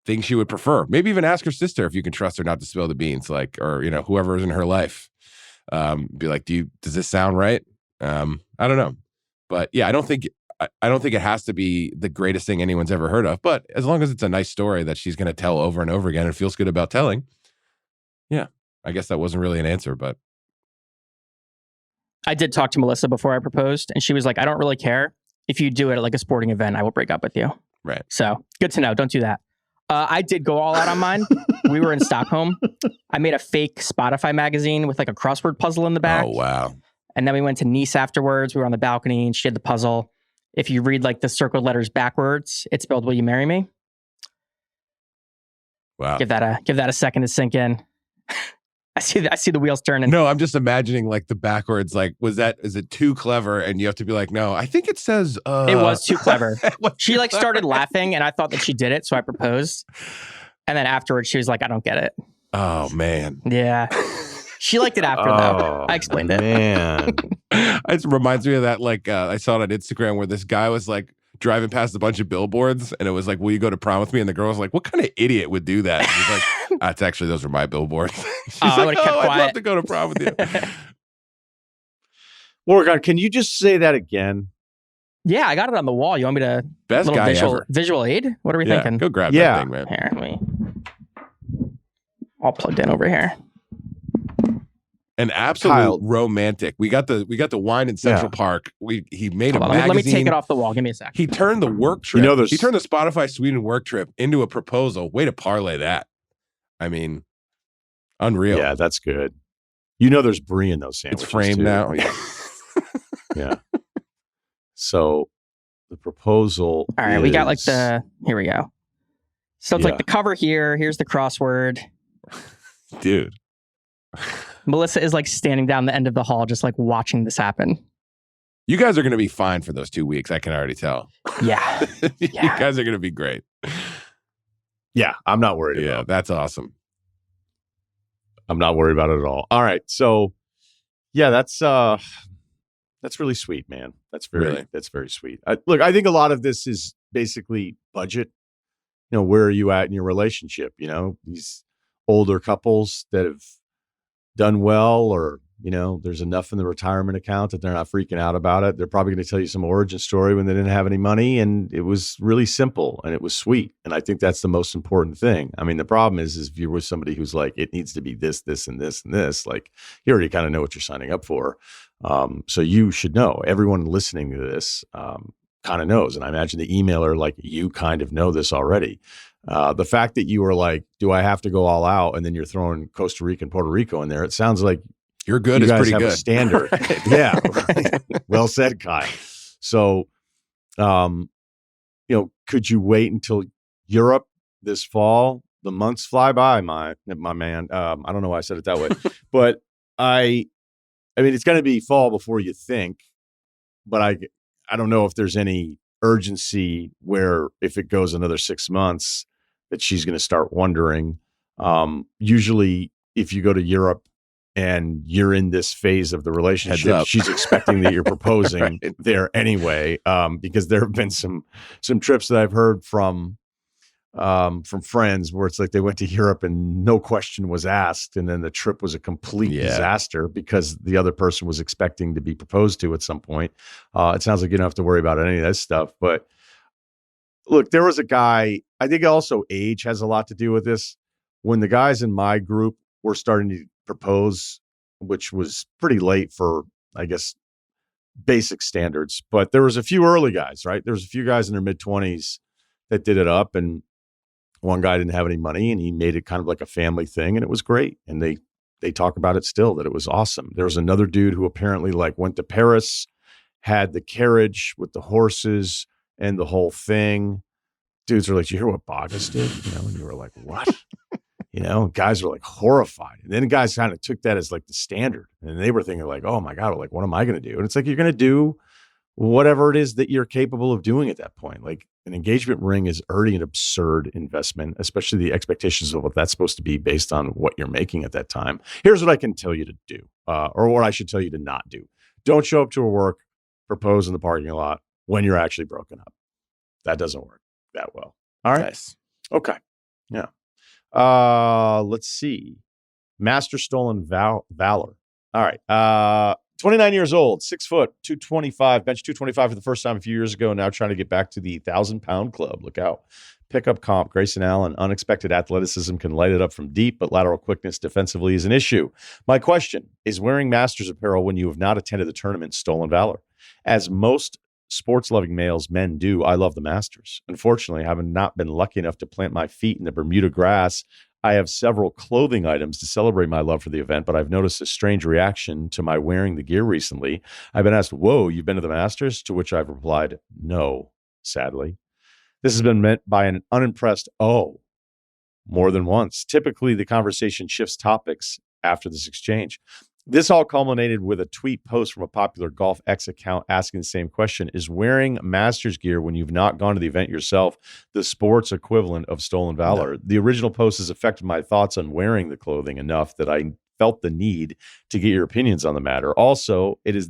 thing she would prefer. Maybe even ask her sister if you can trust her not to spill the beans, like, or, whoever is in her life. Be like, does this sound right? I don't know. But yeah, I don't think it has to be the greatest thing anyone's ever heard of. But as long as it's a nice story that she's going to tell over and over again and feels good about telling. Yeah, I guess that wasn't really an answer, but. I did talk to Melissa before I proposed, and she was like, I don't really care. If you do it at like a sporting event, I will break up with you. Right. So good to know. Don't do that. I did go all out on mine. We were in Stockholm. I made a fake Spotify magazine with like a crossword puzzle in the back. Oh, wow. And then we went to Nice afterwards. We were on the balcony and she had the puzzle. If you read like the circled letters backwards, it spelled, will you marry me? Wow. Give that a second to sink in. I see the wheels turning. No, I'm just imagining like the backwards, like, is it too clever? And you have to be like, no, I think it says, It was too clever. She like started laughing and I thought that she did it. So I proposed. And then afterwards, she was like, I don't get it. Oh, man. Yeah. She liked it after, though. I explained it. Man. It reminds me of that, like, I saw it on Instagram where this guy was, like, driving past a bunch of billboards, and it was like, will you go to prom with me? And the girl was like, what kind of idiot would do that? And he's like, it's actually, those are my billboards. She's I like, would've kept I'd love quiet. to go to prom with you. Wargon, can you just say that again? Yeah, I got it on the wall. You want me to Best guy ever. visual aid? What are we Yeah, thinking? go grab Yeah. that thing, man. Here, let me all plugged in over here. An absolute Kyle. romantic. We got the wine in Central Park. He made Hold a on, magazine. let me take it off the wall. Give me a sec. He turned the work trip. You know, there's- he turned the Spotify Sweden work trip into a proposal. Way to parlay that. I mean, unreal. Yeah, that's good. You know there's brie in those sandwiches. It's framed too. now. Yeah. Yeah. So the proposal. All right, we got like is- here we go. So it's Yeah. like the cover here. Here's the crossword. Dude. Melissa is like standing down the end of the hall, just like watching this happen. You guys are going to be fine for those 2 weeks. I can already tell. Yeah. You Yeah. guys are going to be great. Yeah, I'm not worried Yeah, about it. that's awesome. I'm not worried about it at all. All right. So yeah, that's really sweet, man. That's very sweet. Look, I think a lot of this is basically budget. You know, where are you at in your relationship? You know, these older couples that have done well, or, you know, there's enough in the retirement account that they're not freaking out about it. They're probably going to tell you some origin story when they didn't have any money, and it was really simple and it was sweet. And I think that's the most important thing. I mean, the problem is if you're with somebody who's like, it needs to be this, this, and this, and this, like, you already kind of know what you're signing up for. So you should know. Everyone listening to this kind of knows. And I imagine the emailer, like, you kind of know this already. The fact that you were like, do I have to go all out? And then you're throwing Costa Rica and Puerto Rico in there. It sounds like You're good you is guys pretty have good. a standard. Yeah. Right. Well said, Kyle. So, you know, could you wait until Europe this fall? The months fly by, my man. I don't know why I said it that way, but I mean, it's going to be fall before you think, but I don't know if there's any urgency where if it goes another 6 months that she's going to start wondering. Usually if you go to Europe and you're in this phase of the Heads relationship, up. she's expecting that you're proposing Right. there anyway. Because there have been some trips that I've heard from friends where it's like they went to Europe and no question was asked. And then the trip was a complete disaster because the other person was expecting to be proposed to at some point. It sounds like you don't have to worry about any of that stuff, but look, there was a guy, I think also age has a lot to do with this. When the guys in my group were starting to propose, which was pretty late for, I guess, basic standards, but there was a few early guys, right? There was a few guys in their mid-20s that did it up, and one guy didn't have any money and he made it kind of like a family thing, and it was great. And they talk about it still, that it was awesome. There was another dude who apparently like went to Paris, had the carriage with the horses and the whole thing. Dudes are like, you hear what Bogus did? You know, and you were like, what? You know, guys were like horrified. And then guys kind of took that as like the standard. And they were thinking like, oh my God, like, what am I going to do? And it's like, you're going to do whatever it is that you're capable of doing at that point. Like, an engagement ring is already an absurd investment, especially the expectations of what that's supposed to be based on what you're making at that time. Here's what I can tell you to do, or what I should tell you to not do. Don't show up to a work, propose in the parking lot when you're actually broken up. That doesn't work that well. All right. Nice. Okay. Yeah. Let's see. Master stolen valor. All right. 29 years old, 6 foot, 225, bench 225 for the first time a few years ago. Now trying to get back to the 1,000-pound club. Look out. Pickup comp, Grayson Allen. Unexpected athleticism can light it up from deep, but lateral quickness defensively is an issue. My question is, wearing Masters apparel when you have not attended the tournament stolen valor? As most sports-loving men do, I love the Masters. Unfortunately, having not been lucky enough to plant my feet in the Bermuda grass, I have several clothing items to celebrate my love for the event, but I've noticed a strange reaction to my wearing the gear recently. I've been asked, whoa, you've been to the Masters? To which I've replied, no, sadly. This has been meant by an unimpressed, oh, more than once. Typically, the conversation shifts topics after this exchange. This all culminated with a tweet post from a popular Golf X account asking the same question. Is wearing Masters gear when you've not gone to the event yourself the sports equivalent of stolen valor? No. The original post has affected my thoughts on wearing the clothing enough that I felt the need to get your opinions on the matter. Also, it is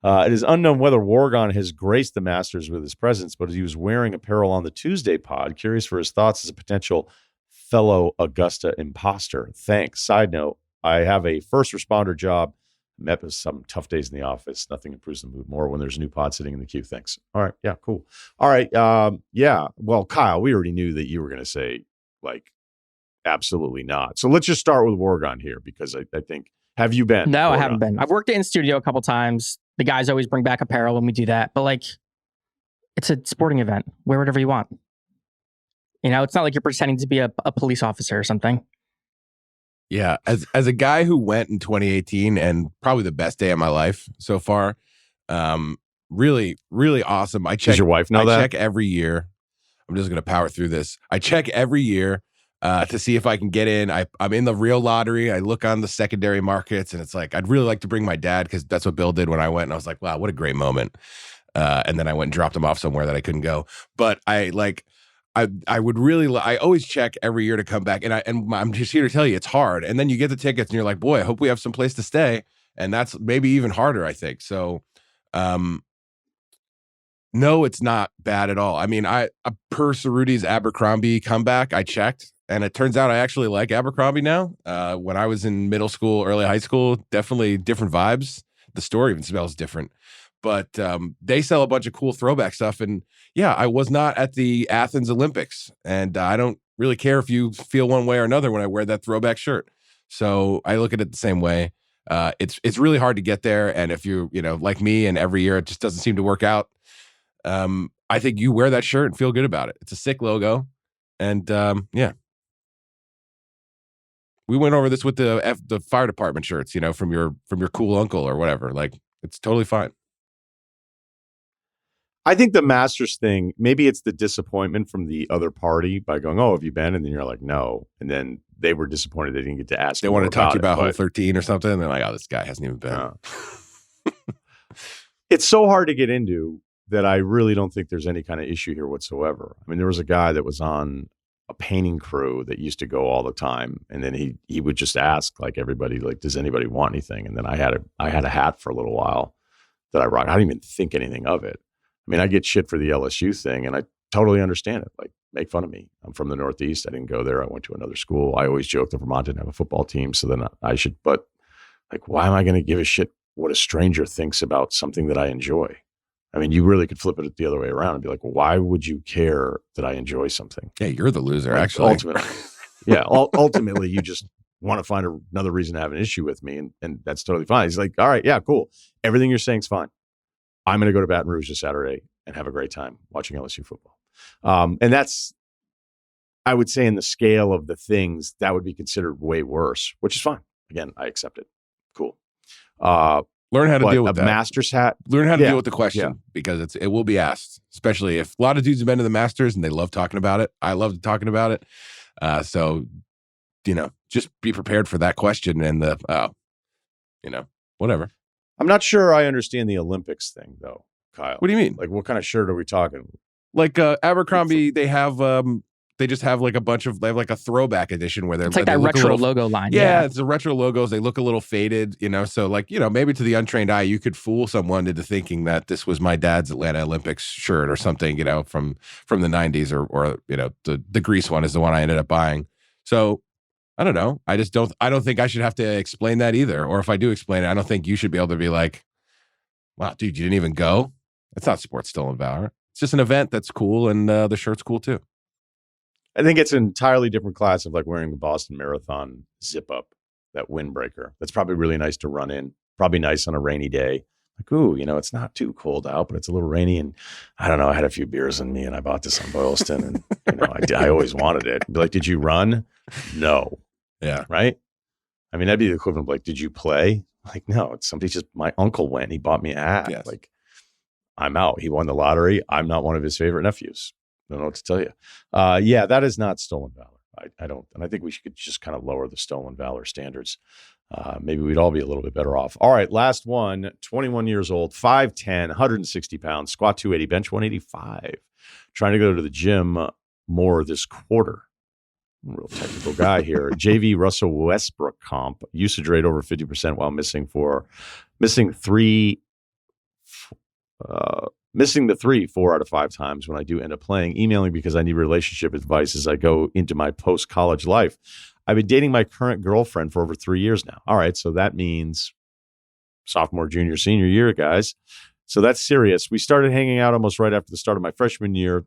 unknown whether Wargon has graced the Masters with his presence, but he was wearing apparel on the Tuesday pod. Curious for his thoughts as a potential fellow Augusta imposter. Thanks. Side note, I have a first responder job. Met with some tough days in the office. Nothing improves the mood more when there's a new pod sitting in the queue. Thanks. All right. Yeah, cool. All right. Yeah. Well, Kyle, we already knew that you were going to say, like, absolutely not. So let's just start with Wargon here, because I think, have you been? No, Wargon? I haven't been. I've worked in studio a couple times. The guys always bring back apparel when we do that. But, like, it's a sporting event. Wear whatever you want. You know, it's not like you're pretending to be a police officer or something. Yeah, as a guy who went in 2018 and probably the best day of my life so far, really, really awesome. Does your wife know that? I check every year. I'm just going to power through this. I check every year to see if I can get in. I'm in the real lottery. I look on the secondary markets, and it's like, I'd really like to bring my dad, because that's what Bill did when I went. And I was like, wow, what a great moment. And then I went and dropped him off somewhere that I couldn't go. But I would really, I always check every year to come back, and I'm just here to tell you it's hard. And then you get the tickets and you're like, boy, I hope we have some place to stay. And that's maybe even harder, I think. So, no, it's not bad at all. I mean, per Ceruti's Abercrombie comeback, I checked, and it turns out I actually like Abercrombie now. When I was in middle school, early high school, definitely different vibes. The store even smells different. But they sell a bunch of cool throwback stuff. And yeah, I was not at the Athens Olympics, and I don't really care if you feel one way or another when I wear that throwback shirt. So I look at it the same way. It's really hard to get there. And if you're, like me, and every year it just doesn't seem to work out, I think you wear that shirt and feel good about it. It's a sick logo. And yeah. We went over this with the fire department shirts, from your cool uncle or whatever. Like, it's totally fine. I think the Masters thing, maybe it's the disappointment from the other party by going, oh, have you been? And then you're like, no. And then they were disappointed they didn't get to ask. They want to talk to you about hole 13 or something. And they're like, oh, this guy hasn't even been. It's so hard to get into that I really don't think there's any kind of issue here whatsoever. I mean, there was a guy that was on a painting crew that used to go all the time. And then he would just ask, like, everybody, like, does anybody want anything? And then I had a hat for a little while that I rocked. I didn't even think anything of it. I mean, I get shit for the LSU thing, and I totally understand it. Like, make fun of me. I'm from the Northeast. I didn't go there. I went to another school. I always joke that Vermont didn't have a football team, so then I should. But, like, why am I going to give a shit what a stranger thinks about something that I enjoy? I mean, you really could flip it the other way around and be like, well, why would you care that I enjoy something? Yeah, you're the loser, like, actually. Ultimately, you just want to find another reason to have an issue with me, and that's totally fine. He's like, all right, yeah, cool. Everything you're saying is fine. I'm going to go to Baton Rouge this Saturday and have a great time watching LSU football. And that's, I would say, in the scale of the things, that would be considered way worse, which is fine. Again, I accept it. Cool. Learn how to deal with that. Masters hat. Learn how to deal with the question, because it will be asked, especially if a lot of dudes have been to the Masters and they love talking about it. I love talking about it. So, just be prepared for that question and whatever. I'm not sure I understand the Olympics thing, though, Kyle. What do you mean? Like, what kind of shirt are we talking? Like Abercrombie, they have they just have like they have like a throwback edition where it's like that retro logo line. Yeah, it's the retro logos. They look a little faded, so like, maybe to the untrained eye, you could fool someone into thinking that this was my dad's Atlanta Olympics shirt or something, from the 90s or the Greece one is the one I ended up buying. So I don't know. I don't think I should have to explain that either. Or if I do explain it, I don't think you should be able to be like, wow, dude, you didn't even go? That's not sports stolen valor. It's just an event that's cool, and the shirt's cool too. I think it's an entirely different class of like wearing the Boston Marathon zip up, that windbreaker. That's probably really nice to run in. Probably nice on a rainy day. Like, ooh, it's not too cold out, but it's a little rainy. And I don't know, I had a few beers in me and I bought this on Boylston, and I always wanted it. Be like, did you run? No. Yeah. Right? I mean, that'd be the equivalent of like, did you play? Like, no, it's somebody my uncle went, he bought me a hat. Yes. Like, I'm out. He won the lottery. I'm not one of his favorite nephews. I don't know what to tell you. Yeah, that is not stolen valor. I don't, and I think we should just kind of lower the stolen valor standards. maybe we'd all be a little bit better off. All right, last one, 21 years old, 5'10", 160 pounds, squat 280, bench 185. Trying to go to the gym more this quarter. Real technical guy here. JV Russell Westbrook comp. Usage rate over 50% while missing the three 4 out of 5 times when I do end up playing. Emailing because I need relationship advice as I go into my post-college life. I've been dating my current girlfriend for over 3 years now. All right, so that means sophomore, junior, senior year, guys. So that's serious. We started hanging out almost right after the start of my freshman year.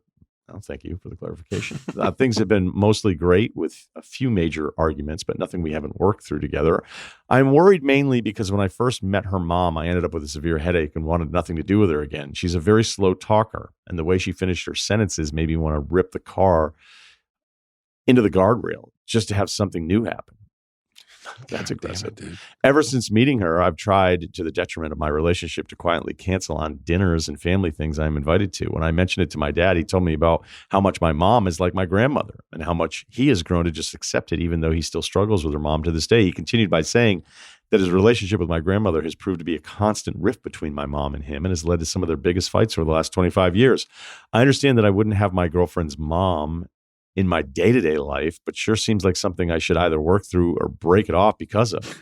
Oh, thank you for the clarification. Things have been mostly great with a few major arguments, but nothing we haven't worked through together. I'm worried mainly because when I first met her mom, I ended up with a severe headache and wanted nothing to do with her again. She's a very slow talker, and the way she finished her sentences made me want to rip the car into the guardrail just to have something new happen. That's aggressive. Dude. Ever since meeting her, I've tried, to the detriment of my relationship, to quietly cancel on dinners and family things I'm invited to. When I mentioned it to my dad, he told me about how much my mom is like my grandmother and how much he has grown to just accept it, even though he still struggles with her mom to this day. He continued by saying that his relationship with my grandmother has proved to be a constant rift between my mom and him and has led to some of their biggest fights over the last 25 years. I understand that I wouldn't have my girlfriend's mom in my day-to-day life, but sure seems like something I should either work through or break it off because of.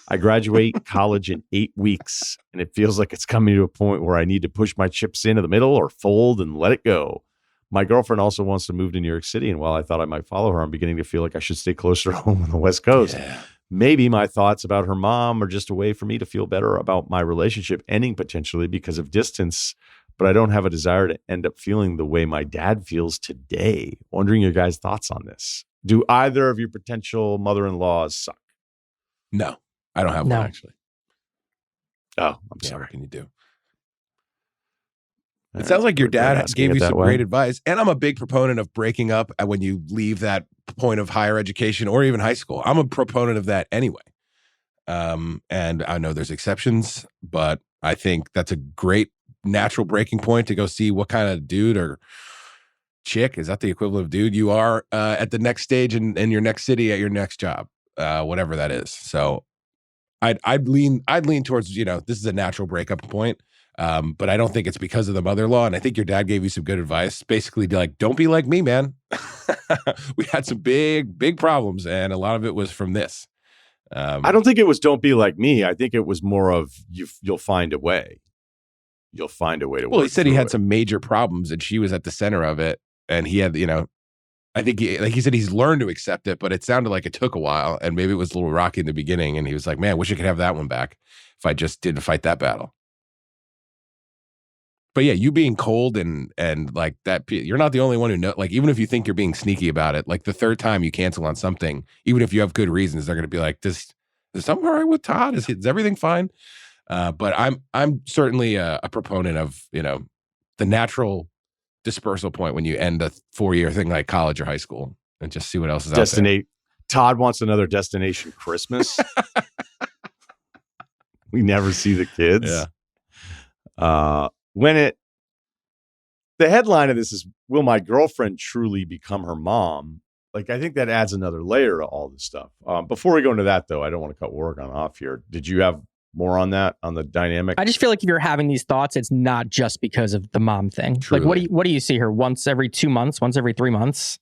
I graduate college in 8 weeks, and it feels like it's coming to a point where I need to push my chips into the middle or fold and let it go. My girlfriend also wants to move to New York City, and while I thought I might follow her, I'm beginning to feel like I should stay closer to home on the West Coast. Yeah. Maybe my thoughts about her mom are just a way for me to feel better about my relationship ending potentially because of distance, but I don't have a desire to end up feeling the way my dad feels today. Wondering your guys' thoughts on this. Do either of your potential mother-in-laws suck? No, I don't have one, actually. Oh, I'm sorry. What can you do? It sounds like your dad gave you some great advice. And I'm a big proponent of breaking up when you leave that point of higher education or even high school. I'm a proponent of that anyway. And I know there's exceptions, but I think that's a great natural breaking point to go see what kind of dude or chick, is that the equivalent of dude, you are at the next stage in your next city at your next job, whatever that is. So I'd lean towards, this is a natural breakup point. But I don't think it's because of the mother-in-law. And I think your dad gave you some good advice. Basically, like, don't be like me, man. We had some big problems, and a lot of it was from this. I don't think it was don't be like me. I think it was more of you'll find a way. You'll find a way to work. Well, he said he had some major problems, and she was at the center of it. And he had, I think he said he's learned to accept it, but it sounded like it took a while, and maybe it was a little rocky in the beginning. And he was like, man, I wish I could have that one back if I just didn't fight that battle. But yeah, you being cold and like that, you're not the only one who know. Like, even if you think you're being sneaky about it, like the third time you cancel on something, even if you have good reasons, they're going to be like, "Is something all right with Todd? Is everything fine?" But I'm certainly a proponent of the natural dispersal point when you end a 4-year thing like college or high school and just see what else is out there. Todd wants another destination Christmas. We never see the kids. Yeah. The headline of this is, will my girlfriend truly become her mom? Like, I think that adds another layer to all this stuff. Before we go into that, though, I don't want to cut Wargon off here. Did you have more on that, on the dynamic? I just feel like if you're having these thoughts, it's not just because of the mom thing. Truly. Like, what do you see her once every 2 months, once every 3 months?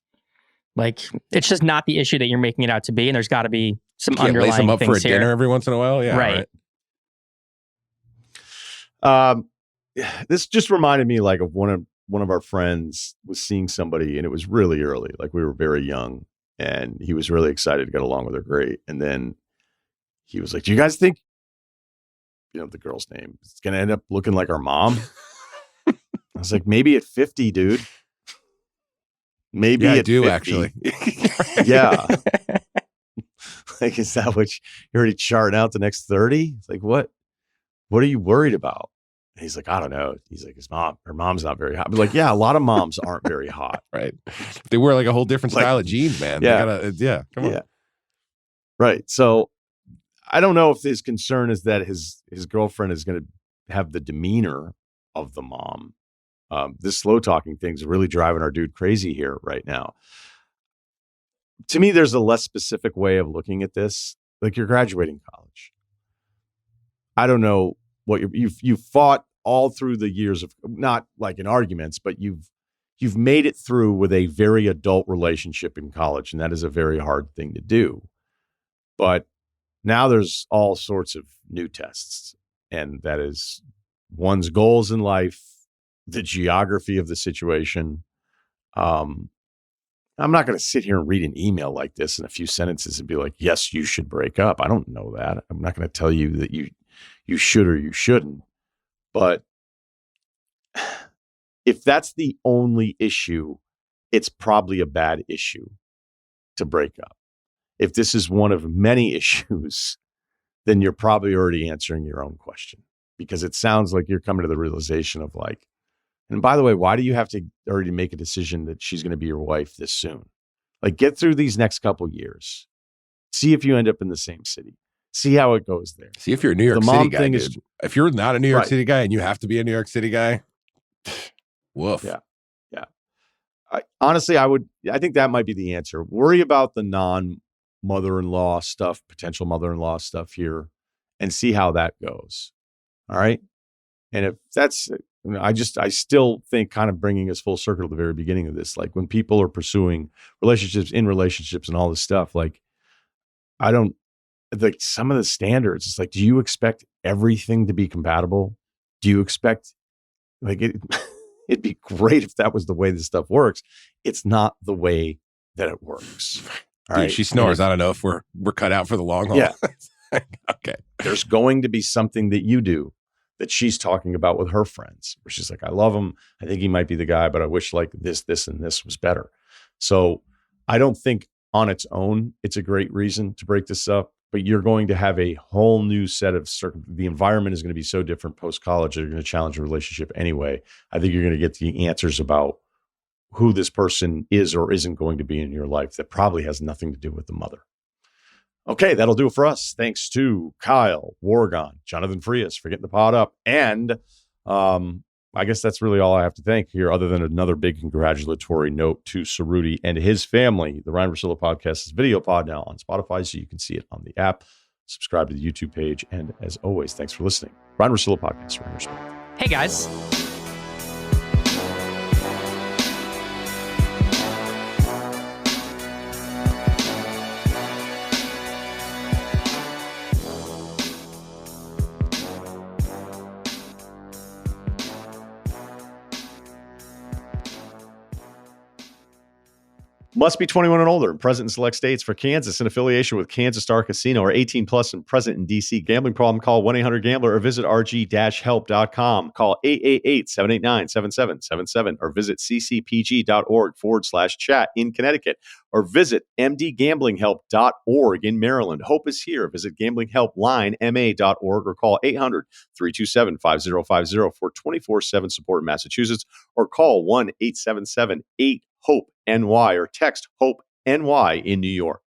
Like, it's just not the issue that you're making it out to be, and there's got to be some underlying lace them up things for a here. dinner every once in a while. Yeah, right. This just reminded me like of one of our friends was seeing somebody, and it was really early, like we were very young, and he was really excited to get along with her. Great. And then he was like, do you guys think, the girl's name is going to end up looking like our mom? I was like, maybe at 50, dude. Maybe I at do 50. actually. Yeah. Like, is that what you're already charting out the next 30? It's like, what are you worried about? And he's like, I don't know. He's like, her mom's not very hot. But like, yeah, a lot of moms aren't very hot. Right. They wear like a whole different style of jeans, man. Yeah. Come on. Yeah. Right. So I don't know if his concern is that his girlfriend is going to have the demeanor of the mom. This slow talking thing is really driving our dude crazy here right now. To me, there's a less specific way of looking at this. Like you're graduating college. I don't know what you've fought all through the years of, not like in arguments, but you've made it through with a very adult relationship in college, and that is a very hard thing to do. But now there's all sorts of new tests, and that is one's goals in life, the geography of the situation. I'm not going to sit here and read an email like this in a few sentences and be like, yes, you should break up. I don't know that. I'm not going to tell you that you should or you shouldn't. But if that's the only issue, it's probably a bad issue to break up. If this is one of many issues, then you're probably already answering your own question, because it sounds like you're coming to the realization of like, and by the way, why do you have to already make a decision that she's going to be your wife this soon? Like, get through these next couple years. See if you end up in the same city. See how it goes there. See if you're a New York The City mom guy, thing dude. is- If you're not a New York Right. City guy and you have to be a New York City guy, woof. Yeah. Honestly, I think that might be the answer. Worry about the non-mother-in-law stuff, potential mother-in-law stuff here, and see how that goes. All right. And if that's, I still think, kind of bringing us full circle to the very beginning of this, like when people are pursuing relationships and all this stuff, like I don't, like some of the standards, it's like, do you expect everything to be compatible? Do you expect, like, it'd be great if that was the way this stuff works. It's not the way that it works. All Dude, right? she snores. And I don't know if we're cut out for the long haul. Yeah. Okay. there's going to be something that you do that she's talking about with her friends, where she's like, I love him. I think he might be the guy, but I wish like this, and this was better. So I don't think on its own, it's a great reason to break this up, but you're going to have a whole new set of the environment is going to be so different post-college. They're going to challenge a relationship anyway. I think you're going to get the answers about who this person is or isn't going to be in your life that probably has nothing to do with the mother. Okay, that'll do it for us. Thanks to Kyle, Wargon, Jonathan Frias for getting the pod up. And I guess that's really all I have to thank here, other than another big congratulatory note to Ceruti and his family. The Ryen Russillo podcast is video pod now on Spotify, so you can see it on the app. Subscribe to the YouTube page. And as always, thanks for listening. Ryen Russillo podcast, Ryen Russillo. Hey, guys. Must be 21 and older and present in select states. For Kansas, in affiliation with Kansas Star Casino, or 18 plus and present in D.C. Gambling problem, call 1-800-GAMBLER or visit rg-help.com. Call 888-789-7777 or visit ccpg.org/chat in Connecticut, or visit mdgamblinghelp.org in Maryland. Hope is here. Visit gamblinghelplinema.org or call 800-327-5050 for 24/7 support in Massachusetts, or call 1-877-8-HOPE-NY or text HOPE-NY in New York.